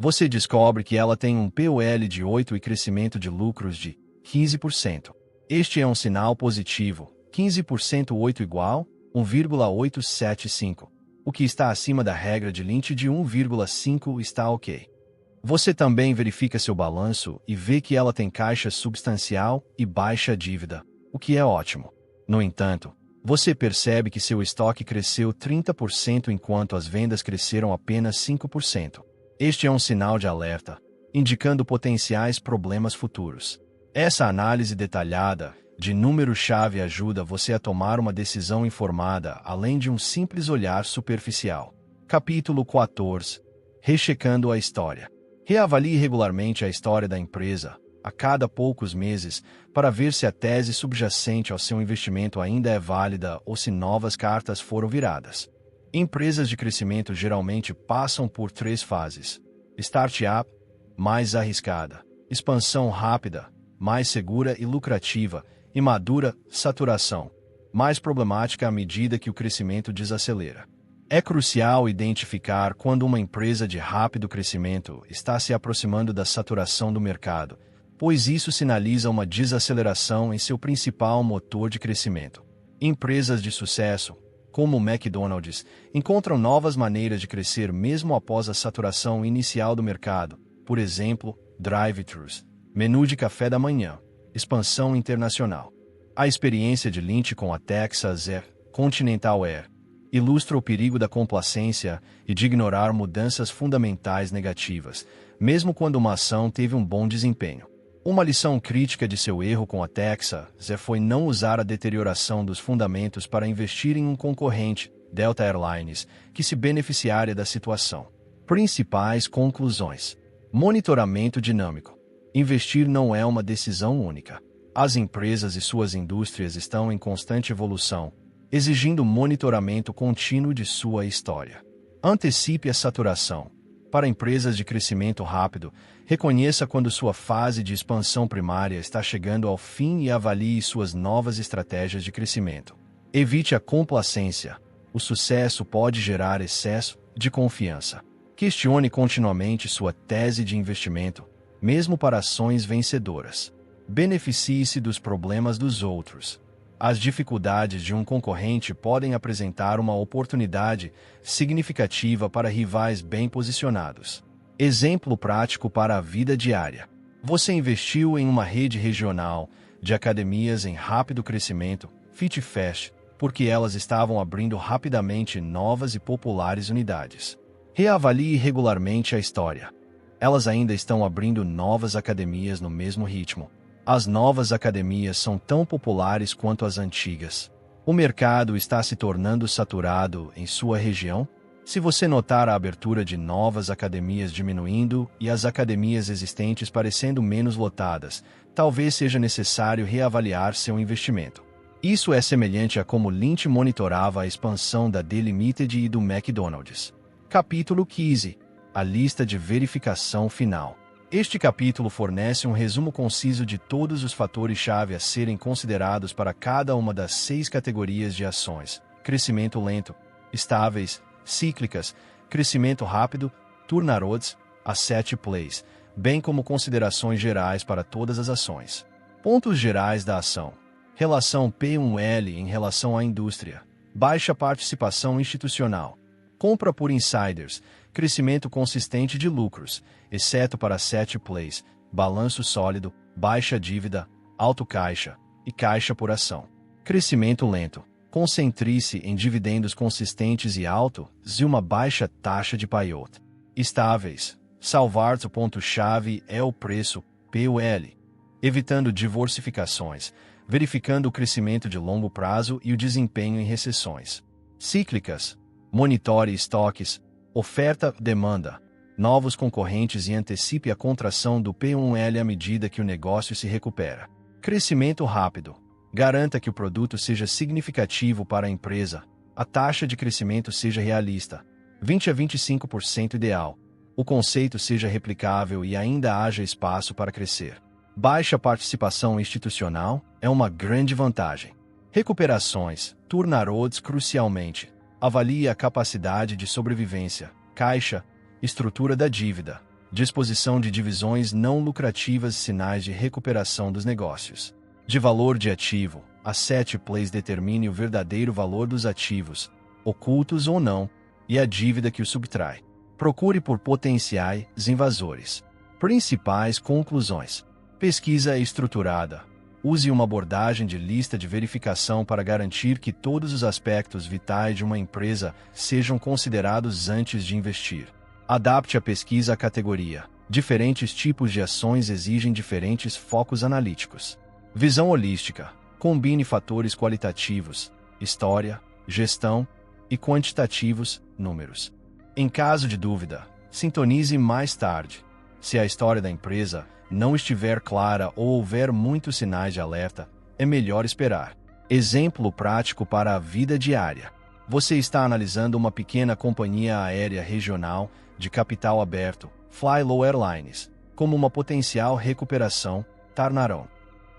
Speaker 2: Você descobre que ela tem um POL de 8 e crescimento de lucros de 15%. Este é um sinal positivo. 15% 8 igual 1,875. O que está acima da regra de Lynch de 1,5 está ok. Você também verifica seu balanço e vê que ela tem caixa substancial e baixa dívida, o que é ótimo. No entanto, você percebe que seu estoque cresceu 30% enquanto as vendas cresceram apenas 5%. Este é um sinal de alerta, indicando potenciais problemas futuros. Essa análise detalhada de número-chave ajuda você a tomar uma decisão informada, além de um simples olhar superficial. Capítulo 14. Rechecando a história. Reavalie regularmente a história da empresa, a cada poucos meses, para ver se a tese subjacente ao seu investimento ainda é válida ou se novas cartas foram viradas. Empresas de crescimento geralmente passam por 3 fases: startup, mais arriscada; expansão rápida, mais segura e lucrativa; e madura, saturação, mais problemática à medida que o crescimento desacelera. É crucial identificar quando uma empresa de rápido crescimento está se aproximando da saturação do mercado, pois isso sinaliza uma desaceleração em seu principal motor de crescimento. Empresas de sucesso, como o McDonald's, encontram novas maneiras de crescer mesmo após a saturação inicial do mercado, por exemplo, drive-thrus, menu de café da manhã, expansão internacional. A experiência de Lynch com a Texas Air, Continental Air, ilustra o perigo da complacência e de ignorar mudanças fundamentais negativas, mesmo quando uma ação teve um bom desempenho. Uma lição crítica de seu erro com a Texas foi não usar a deterioração dos fundamentos para investir em um concorrente, Delta Airlines, que se beneficiaria da situação. Principais conclusões. Monitoramento dinâmico. Investir não é uma decisão única. As empresas e suas indústrias estão em constante evolução, exigindo monitoramento contínuo de sua história. Antecipe a saturação. Para empresas de crescimento rápido, reconheça quando sua fase de expansão primária está chegando ao fim e avalie suas novas estratégias de crescimento. Evite a complacência. O sucesso pode gerar excesso de confiança. Questione continuamente sua tese de investimento, mesmo para ações vencedoras. Beneficie-se dos problemas dos outros. As dificuldades de um concorrente podem apresentar uma oportunidade significativa para rivais bem posicionados. Exemplo prático para a vida diária. Você investiu em uma rede regional de academias em rápido crescimento, FitFast, porque elas estavam abrindo rapidamente novas e populares unidades. Reavalie regularmente a história. Elas ainda estão abrindo novas academias no mesmo ritmo. As novas academias são tão populares quanto as antigas. O mercado está se tornando saturado em sua região? Se você notar a abertura de novas academias diminuindo e as academias existentes parecendo menos lotadas, talvez seja necessário reavaliar seu investimento. Isso é semelhante a como Lynch monitorava a expansão da The Limited e do McDonald's. Capítulo 15. A lista de verificação final. Este capítulo fornece um resumo conciso de todos os fatores-chave a serem considerados para cada uma das 6 categorias de ações: crescimento lento, estáveis, cíclicas, crescimento rápido, turnaroads, asset plays, bem como considerações gerais para todas as ações. Pontos gerais da ação. Relação P/L em relação à indústria. Baixa participação institucional. Compra por insiders. Crescimento consistente de lucros, exceto para asset plays, balanço sólido, baixa dívida, alto caixa e caixa por ação. Crescimento lento. Concentre-se em dividendos consistentes e altos e uma baixa taxa de payout. Estáveis. Salvar o ponto-chave é o preço, P/L. Evitando diversificações, verificando o crescimento de longo prazo e o desempenho em recessões. Cíclicas. Monitore estoques, oferta, demanda, novos concorrentes e antecipe a contração do P/L à medida que o negócio se recupera. Crescimento rápido. Garanta que o produto seja significativo para a empresa. A taxa de crescimento seja realista. 20 a 25% ideal. O conceito seja replicável e ainda haja espaço para crescer. Baixa participação institucional é uma grande vantagem. Recuperações, turnaroads crucialmente. Avalie a capacidade de sobrevivência, caixa, estrutura da dívida, disposição de divisões não lucrativas e sinais de recuperação dos negócios. De valor de ativo, asset plays determine o verdadeiro valor dos ativos, ocultos ou não, e a dívida que o subtrai. Procure por potenciais invasores. Principais conclusões. Pesquisa estruturada. Use uma abordagem de lista de verificação para garantir que todos os aspectos vitais de uma empresa sejam considerados antes de investir. Adapte a pesquisa à categoria. Diferentes tipos de ações exigem diferentes focos analíticos. Visão holística. Combine fatores qualitativos, história, gestão, e quantitativos, números. Em caso de dúvida, sintonize mais tarde. Se a história da empresa não estiver clara ou houver muitos sinais de alerta, é melhor esperar. Exemplo prático para a vida diária. Você está analisando uma pequena companhia aérea regional de capital aberto, FlyLow Airlines, como uma potencial recuperação, turnaround.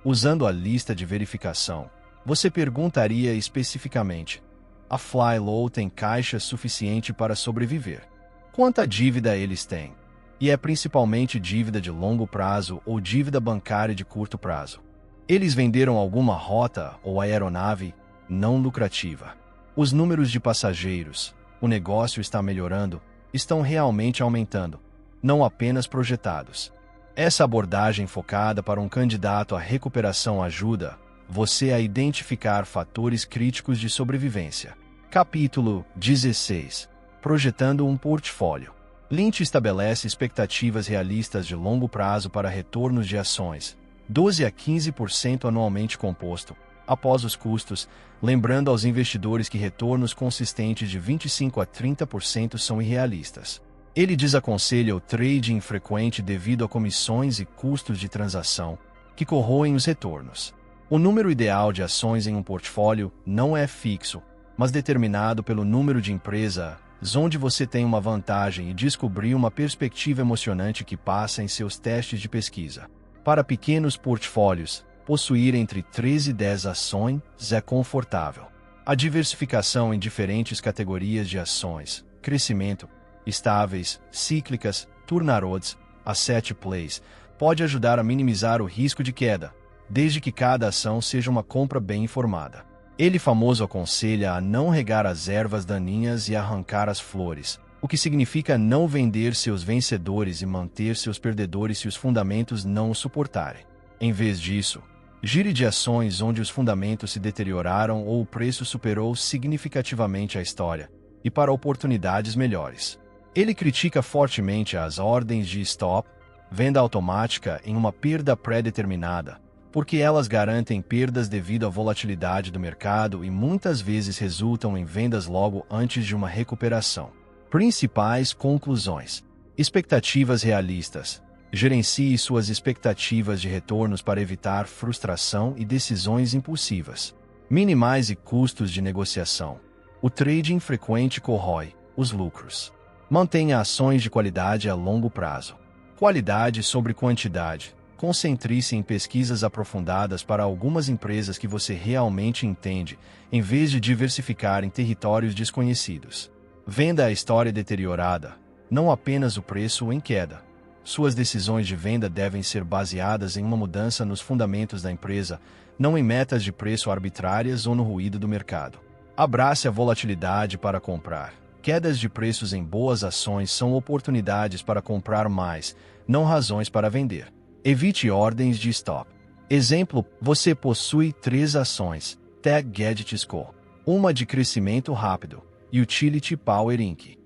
Speaker 2: Usando a lista de verificação, você perguntaria especificamente: a FlyLow tem caixa suficiente para sobreviver? Quanta dívida eles têm? E é principalmente dívida de longo prazo ou dívida bancária de curto prazo. Eles venderam alguma rota ou aeronave não lucrativa. Os números de passageiros, o negócio está melhorando, estão realmente aumentando, não apenas projetados. Essa abordagem focada para um candidato à recuperação ajuda você a identificar fatores críticos de sobrevivência. Capítulo 16. Projetando um portfólio. Lynch estabelece expectativas realistas de longo prazo para retornos de ações, 12 a 15% anualmente composto, após os custos, lembrando aos investidores que retornos consistentes de 25 a 30% são irrealistas. Ele desaconselha o trade infrequente devido a comissões e custos de transação, que corroem os retornos. O número ideal de ações em um portfólio não é fixo, mas determinado pelo número de empresas onde você tem uma vantagem e descobrir uma perspectiva emocionante que passa em seus testes de pesquisa. Para pequenos portfólios, possuir entre 13 e 10 ações é confortável. A diversificação em diferentes categorias de ações, crescimento, estáveis, cíclicas, turnaroads, asset plays, pode ajudar a minimizar o risco de queda, desde que cada ação seja uma compra bem informada. Ele famoso aconselha a não regar as ervas daninhas e arrancar as flores, o que significa não vender seus vencedores e manter seus perdedores se os fundamentos não o suportarem. Em vez disso, gire de ações onde os fundamentos se deterioraram ou o preço superou significativamente a história, e para oportunidades melhores. Ele critica fortemente as ordens de stop, venda automática em uma perda pré-determinada, porque elas garantem perdas devido à volatilidade do mercado e muitas vezes resultam em vendas logo antes de uma recuperação. Principais conclusões: expectativas realistas. Gerencie suas expectativas de retornos para evitar frustração e decisões impulsivas. Minimize custos de negociação. O trading frequente corrói os lucros. Mantenha ações de qualidade a longo prazo. Qualidade sobre quantidade. Concentre-se em pesquisas aprofundadas para algumas empresas que você realmente entende, em vez de diversificar em territórios desconhecidos. Venda a história deteriorada, não apenas o preço em queda. Suas decisões de venda devem ser baseadas em uma mudança nos fundamentos da empresa, não em metas de preço arbitrárias ou no ruído do mercado. Abrace a volatilidade para comprar. Quedas de preços em boas ações são oportunidades para comprar mais, não razões para vender. Evite ordens de stop. Exemplo: você possui 3 ações, Tech Gadgets Co., uma de crescimento rápido, Utility Power Inc.,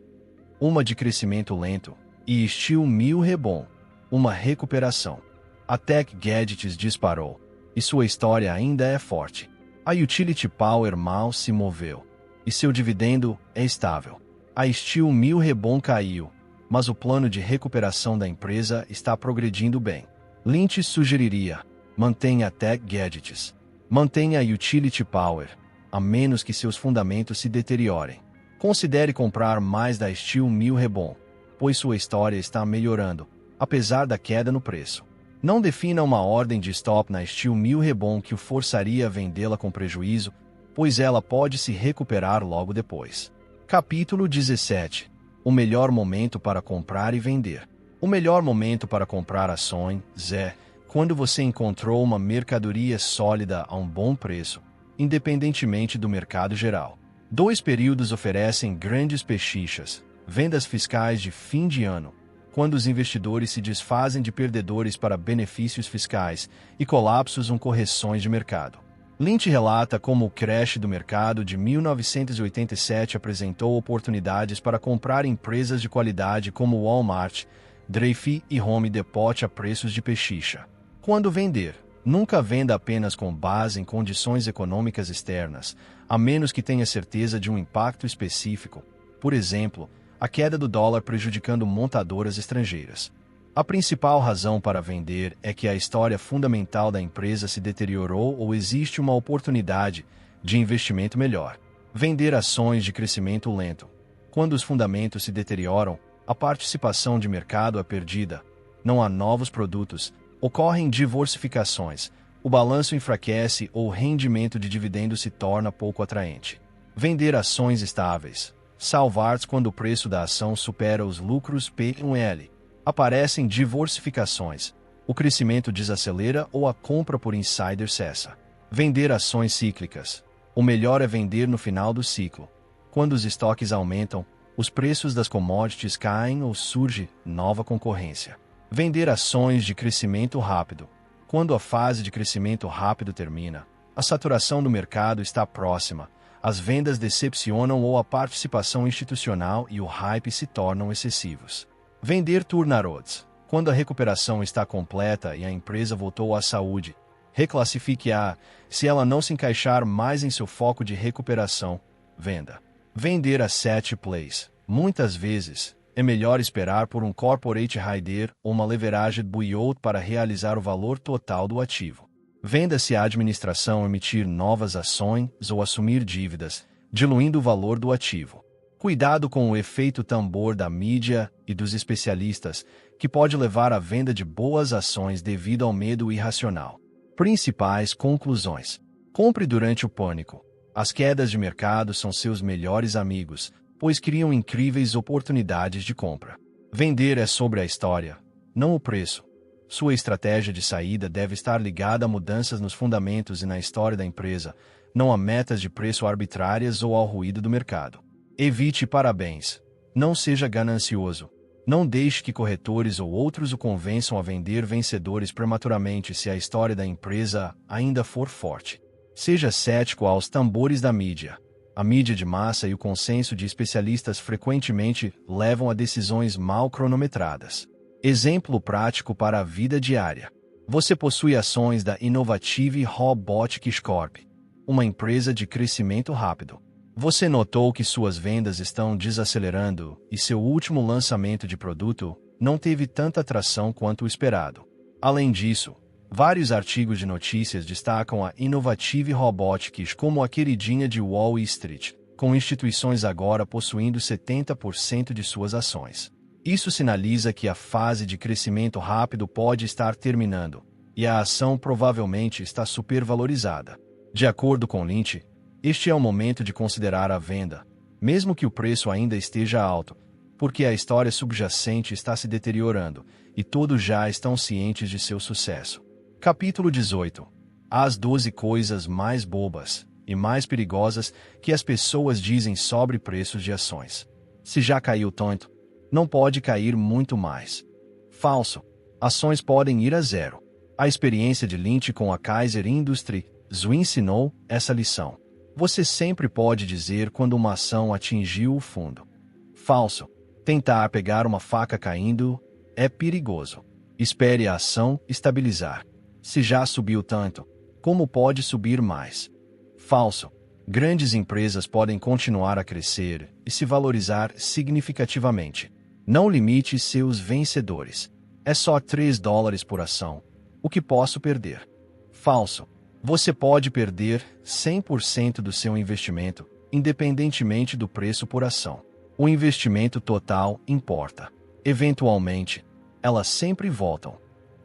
Speaker 2: uma de crescimento lento, e Steel Mill Rebond, uma recuperação. A Tech Gadgets disparou, e sua história ainda é forte. A Utility Power mal se moveu, e seu dividendo é estável. A Steel Mill Rebond caiu, mas o plano de recuperação da empresa está progredindo bem. Lynch sugeriria: mantenha a Tech Gadgets. Mantenha a Utility Power, a menos que seus fundamentos se deteriorem. Considere comprar mais da Steel Mill Rebond, pois sua história está melhorando, apesar da queda no preço. Não defina uma ordem de stop na Steel Mill Rebond que o forçaria a vendê-la com prejuízo, pois ela pode se recuperar logo depois. Capítulo 17. O melhor momento para comprar e vender. O melhor momento para comprar ações é quando você encontrou uma mercadoria sólida a um bom preço, independentemente do mercado geral. 2 períodos oferecem grandes pechinchas: vendas fiscais de fim de ano, quando os investidores se desfazem de perdedores para benefícios fiscais, e colapsos ou correções de mercado. Lynch relata como o crash do mercado de 1987 apresentou oportunidades para comprar empresas de qualidade como Walmart, Dreyfus e Home Depot a preços de pechincha. Quando vender, nunca venda apenas com base em condições econômicas externas, a menos que tenha certeza de um impacto específico, por exemplo, a queda do dólar prejudicando montadoras estrangeiras. A principal razão para vender é que a história fundamental da empresa se deteriorou ou existe uma oportunidade de investimento melhor. Vender ações de crescimento lento. Quando os fundamentos se deterioram, a participação de mercado é perdida, não há novos produtos, ocorrem diversificações, o balanço enfraquece ou o rendimento de dividendos se torna pouco atraente. Vender ações estáveis. Salvar-se quando o preço da ação supera os lucros P/L. Aparecem diversificações, o crescimento desacelera ou a compra por insider cessa. Vender ações cíclicas. O melhor é vender no final do ciclo. Quando os estoques aumentam, os preços das commodities caem ou surge nova concorrência. Vender ações de crescimento rápido. Quando a fase de crescimento rápido termina, a saturação do mercado está próxima, as vendas decepcionam ou a participação institucional e o hype se tornam excessivos. Vender turnarounds. Quando a recuperação está completa e a empresa voltou à saúde, reclassifique-a. Se ela não se encaixar mais em seu foco de recuperação, venda. Vender a set plays. Muitas vezes, é melhor esperar por um corporate rider ou uma leveraged buyout para realizar o valor total do ativo. Venda se a administração emitir novas ações ou assumir dívidas, diluindo o valor do ativo. Cuidado com o efeito tambor da mídia e dos especialistas, que pode levar à venda de boas ações devido ao medo irracional. Principais conclusões. Compre durante o pânico. As quedas de mercado são seus melhores amigos, pois criam incríveis oportunidades de compra. Vender é sobre a história, não o preço. Sua estratégia de saída deve estar ligada a mudanças nos fundamentos e na história da empresa, não a metas de preço arbitrárias ou ao ruído do mercado. Evite parabéns. Não seja ganancioso. Não deixe que corretores ou outros o convençam a vender vencedores prematuramente se a história da empresa ainda for forte. Seja cético aos tambores da mídia. A mídia de massa e o consenso de especialistas frequentemente levam a decisões mal cronometradas. Exemplo prático para a vida diária. Você possui ações da Innovative Robotics Corp., uma empresa de crescimento rápido. Você notou que suas vendas estão desacelerando e seu último lançamento de produto não teve tanta atração quanto o esperado. Além disso, vários artigos de notícias destacam a Innovative Robotics como a queridinha de Wall Street, com instituições agora possuindo 70% de suas ações. Isso sinaliza que a fase de crescimento rápido pode estar terminando, e a ação provavelmente está supervalorizada. De acordo com Lynch, este é o momento de considerar a venda, mesmo que o preço ainda esteja alto, porque a história subjacente está se deteriorando, e todos já estão cientes de seu sucesso. Capítulo 18. As 12 coisas mais bobas e mais perigosas que as pessoas dizem sobre preços de ações. Se já caiu tanto, não pode cair muito mais. Falso. Ações podem ir a zero. A experiência de Lynch com a Kaiser Industries o ensinou essa lição. Você sempre pode dizer quando uma ação atingiu o fundo. Falso. Tentar pegar uma faca caindo é perigoso. Espere a ação estabilizar. Se já subiu tanto, como pode subir mais? Falso. Grandes empresas podem continuar a crescer e se valorizar significativamente. Não limite seus vencedores. É só $3 por ação. O que posso perder? Falso. Você pode perder 100% do seu investimento, independentemente do preço por ação. O investimento total importa. Eventualmente, elas sempre voltam.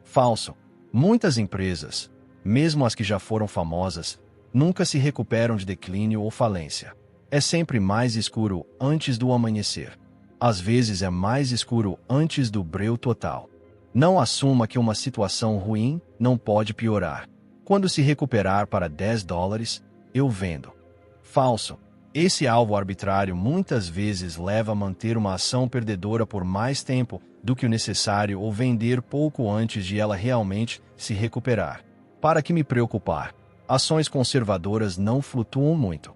Speaker 2: Falso. Muitas empresas, mesmo as que já foram famosas, nunca se recuperam de declínio ou falência. É sempre mais escuro antes do amanhecer. Às vezes é mais escuro antes do breu total. Não assuma que uma situação ruim não pode piorar. Quando se recuperar para $10, eu vendo. Falso. Esse alvo arbitrário muitas vezes leva a manter uma ação perdedora por mais tempo do que o necessário ou vender pouco antes de ela realmente se recuperar. Para que me preocupar? Ações conservadoras não flutuam muito.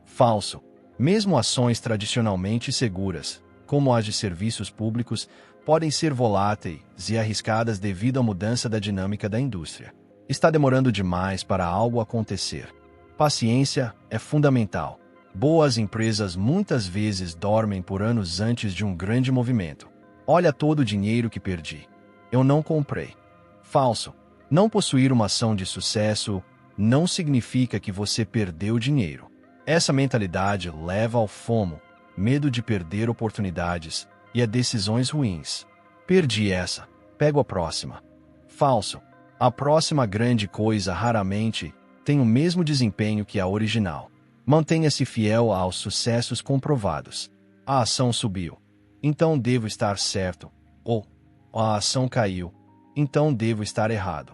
Speaker 2: Falso. Mesmo ações tradicionalmente seguras, como as de serviços públicos, podem ser voláteis e arriscadas devido à mudança da dinâmica da indústria. Está demorando demais para algo acontecer. Paciência é fundamental. Boas empresas muitas vezes dormem por anos antes de um grande movimento. Olha todo o dinheiro que perdi. Eu não comprei. Falso. Não possuir uma ação de sucesso não significa que você perdeu dinheiro. Essa mentalidade leva ao FOMO, medo de perder oportunidades, e a decisões ruins. Perdi essa. Pego a próxima. Falso. A próxima grande coisa raramente tem o mesmo desempenho que a original. Mantenha-se fiel aos sucessos comprovados. A ação subiu, então devo estar certo. Ou a ação caiu, então devo estar errado.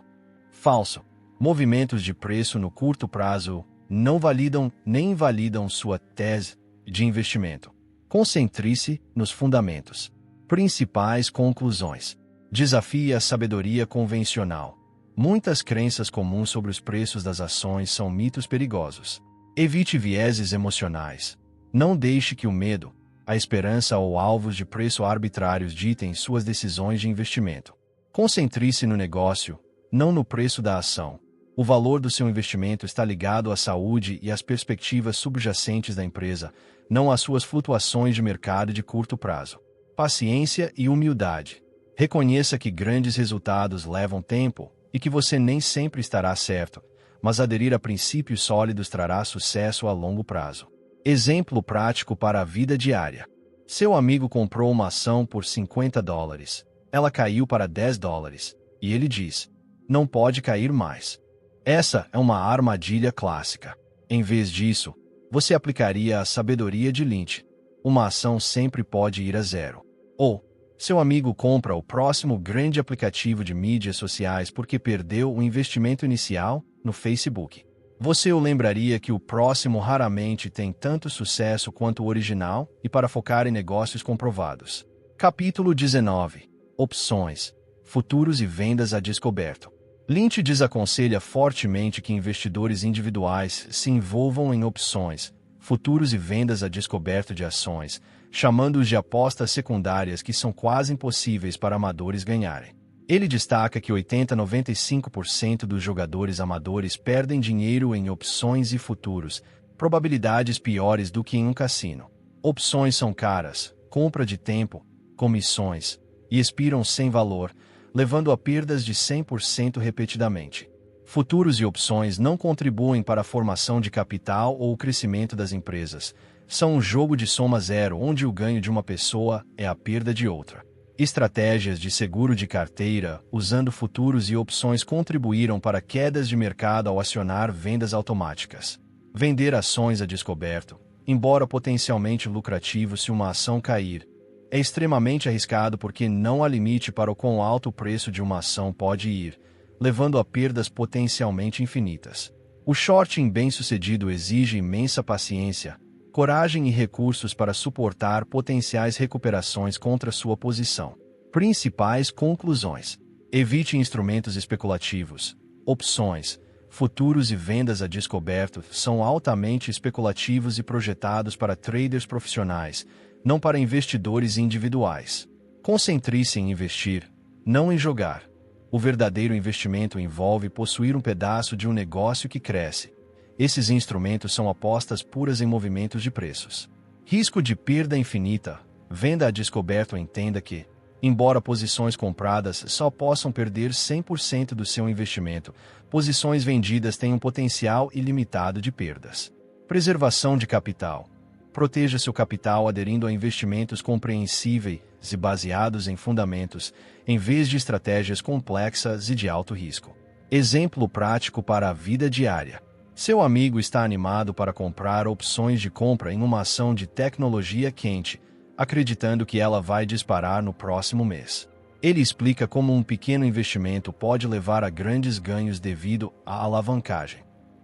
Speaker 2: Falso. Movimentos de preço no curto prazo não validam nem invalidam sua tese de investimento. Concentre-se nos fundamentos. Principais conclusões. Desafie a sabedoria convencional. Muitas crenças comuns sobre os preços das ações são mitos perigosos. Evite vieses emocionais. Não deixe que o medo, a esperança ou alvos de preço arbitrários ditem suas decisões de investimento. Concentre-se no negócio, não no preço da ação. O valor do seu investimento está ligado à saúde e às perspectivas subjacentes da empresa, não às suas flutuações de mercado de curto prazo. Paciência e humildade. Reconheça que grandes resultados levam tempo e que você nem sempre estará certo, mas aderir a princípios sólidos trará sucesso a longo prazo. Exemplo prático para a vida diária. Seu amigo comprou uma ação por $50. Ela caiu para $10, e ele diz: não pode cair mais. Essa é uma armadilha clássica. Em vez disso, você aplicaria a sabedoria de Lynch. Uma ação sempre pode ir a zero. Ou, Seu amigo compra o próximo grande aplicativo de mídias sociais porque perdeu o investimento inicial no Facebook. Você o lembraria que o próximo raramente tem tanto sucesso quanto o original e para focar em negócios comprovados. Capítulo 19. Opções, futuros e vendas a descoberto. Lynch desaconselha fortemente que investidores individuais se envolvam em opções, futuros e vendas a descoberto de ações, chamando-os de apostas secundárias que são quase impossíveis para amadores ganharem. Ele destaca que 80-95% dos jogadores amadores perdem dinheiro em opções e futuros, probabilidades piores do que em um cassino. Opções são caras, compra de tempo, comissões, e expiram sem valor, levando a perdas de 100% repetidamente. Futuros e opções não contribuem para a formação de capital ou o crescimento das empresas. São um jogo de soma zero onde o ganho de uma pessoa é a perda de outra. Estratégias de seguro de carteira, usando futuros e opções, contribuíram para quedas de mercado ao acionar vendas automáticas. Vender ações a descoberto, embora potencialmente lucrativo se uma ação cair, é extremamente arriscado porque não há limite para o quão alto o preço de uma ação pode ir, levando a perdas potencialmente infinitas. O shorting bem-sucedido exige imensa paciência, coragem e recursos para suportar potenciais recuperações contra sua posição. Principais conclusões: evite instrumentos especulativos. Opções, futuros e vendas a descoberto são altamente especulativos e projetados para traders profissionais, não para investidores individuais. Concentre-se em investir, não em jogar. O verdadeiro investimento envolve possuir um pedaço de um negócio que cresce. Esses instrumentos são apostas puras em movimentos de preços. Risco de perda infinita. Venda a descoberto. Entenda que, embora posições compradas só possam perder 100% do seu investimento, posições vendidas têm um potencial ilimitado de perdas. Preservação de capital. Proteja seu capital aderindo a investimentos compreensíveis e baseados em fundamentos, em vez de estratégias complexas e de alto risco. Exemplo prático para a vida diária. Seu amigo está animado para comprar opções de compra em uma ação de tecnologia quente, acreditando que ela vai disparar no próximo mês. Ele explica como um pequeno investimento pode levar a grandes ganhos devido à alavancagem.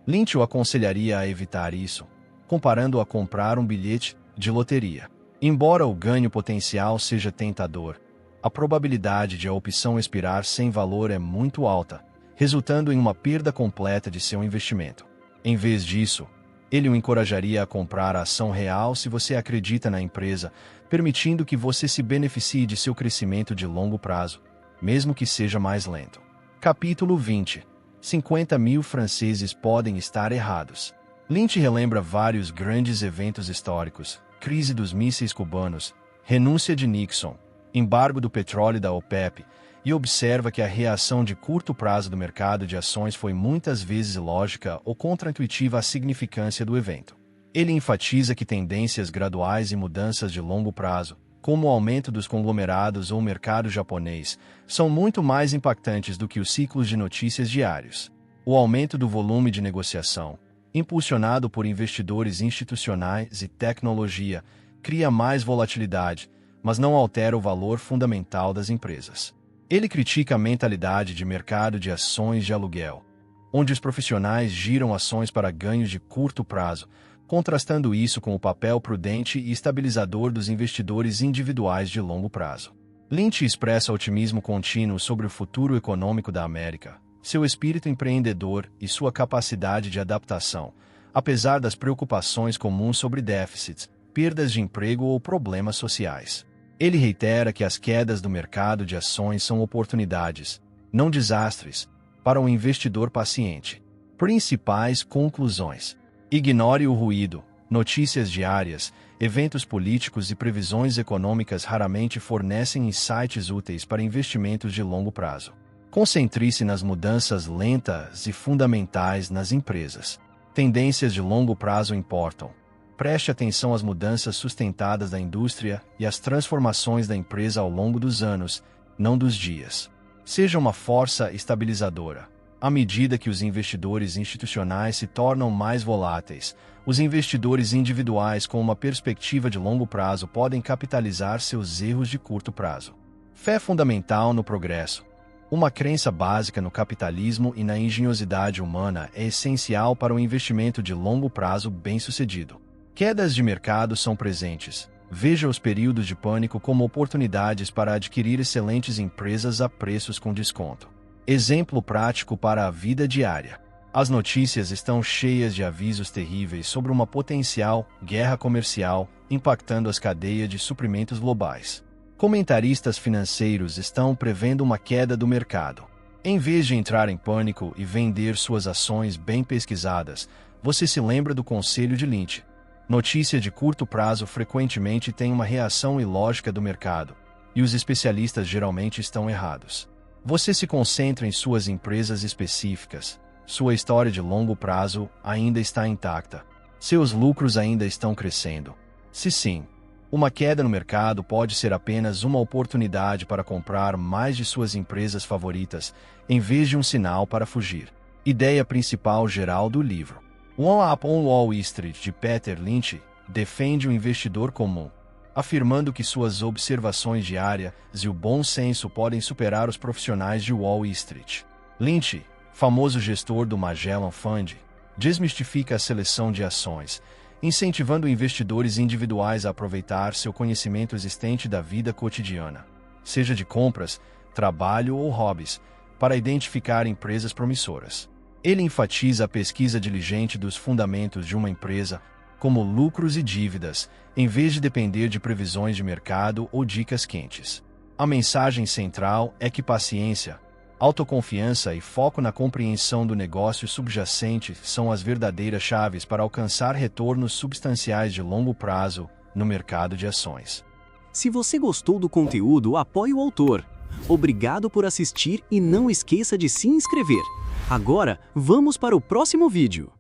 Speaker 2: Lynch o aconselharia a evitar isso, comparando a comprar um bilhete de loteria. Embora o ganho potencial seja tentador, a probabilidade de a opção expirar sem valor é muito alta, resultando em uma perda completa de seu investimento. Em vez disso, ele o encorajaria a comprar a ação real se você acredita na empresa, permitindo que você se beneficie de seu crescimento de longo prazo, mesmo que seja mais lento. Capítulo 20. 50 mil franceses podem estar errados. Lynch relembra vários grandes eventos históricos: crise dos mísseis cubanos, renúncia de Nixon, embargo do petróleo da OPEP, e observa que a reação de curto prazo do mercado de ações foi muitas vezes ilógica ou contraintuitiva à significância do evento. Ele enfatiza que tendências graduais e mudanças de longo prazo, como o aumento dos conglomerados ou o mercado japonês, são muito mais impactantes do que os ciclos de notícias diários. O aumento do volume de negociação, impulsionado por investidores institucionais e tecnologia, cria mais volatilidade, mas não altera o valor fundamental das empresas. Ele critica a mentalidade de mercado de ações de aluguel, onde os profissionais giram ações para ganhos de curto prazo, contrastando isso com o papel prudente e estabilizador dos investidores individuais de longo prazo. Lynch expressa otimismo contínuo sobre o futuro econômico da América, seu espírito empreendedor e sua capacidade de adaptação, apesar das preocupações comuns sobre déficits, perdas de emprego ou problemas sociais. Ele reitera que as quedas do mercado de ações são oportunidades, não desastres, para um investidor paciente. Principais conclusões: ignore o ruído. Notícias diárias, eventos políticos e previsões econômicas raramente fornecem insights úteis para investimentos de longo prazo. Concentre-se nas mudanças lentas e fundamentais nas empresas. Tendências de longo prazo importam. Preste atenção às mudanças sustentadas da indústria e às transformações da empresa ao longo dos anos, não dos dias. Seja uma força estabilizadora. À medida que os investidores institucionais se tornam mais voláteis, os investidores individuais com uma perspectiva de longo prazo podem capitalizar seus erros de curto prazo. Fé fundamental no progresso. Uma crença básica no capitalismo e na engenhosidade humana é essencial para um investimento de longo prazo bem-sucedido. Quedas de mercado são presentes. Veja os períodos de pânico como oportunidades para adquirir excelentes empresas a preços com desconto. Exemplo prático para a vida diária. As notícias estão cheias de avisos terríveis sobre uma potencial guerra comercial impactando as cadeias de suprimentos globais. Comentaristas financeiros estão prevendo uma queda do mercado. Em vez de entrar em pânico e vender suas ações bem pesquisadas, você se lembra do conselho de Lynch. Notícia de curto prazo frequentemente tem uma reação ilógica do mercado, e os especialistas geralmente estão errados. Você se concentra em suas empresas específicas. Sua história de longo prazo ainda está intacta. Seus lucros ainda estão crescendo. Se sim, uma queda no mercado pode ser apenas uma oportunidade para comprar mais de suas empresas favoritas, em vez de um sinal para fugir. Ideia principal geral do livro. One Up on Wall Street, de Peter Lynch, defende o investidor comum, afirmando que suas observações diárias e o bom senso podem superar os profissionais de Wall Street. Lynch, famoso gestor do Magellan Fund, desmistifica a seleção de ações, incentivando investidores individuais a aproveitar seu conhecimento existente da vida cotidiana, seja de compras, trabalho ou hobbies, para identificar empresas promissoras. Ele enfatiza a pesquisa diligente dos fundamentos de uma empresa, como lucros e dívidas, em vez de depender de previsões de mercado ou dicas quentes. A mensagem central é que paciência, autoconfiança e foco na compreensão do negócio subjacente são as verdadeiras chaves para alcançar retornos substanciais de longo prazo no mercado de ações.
Speaker 1: Se você gostou do conteúdo, apoie o autor. Obrigado por assistir e não esqueça de se inscrever. Agora, vamos para o próximo vídeo.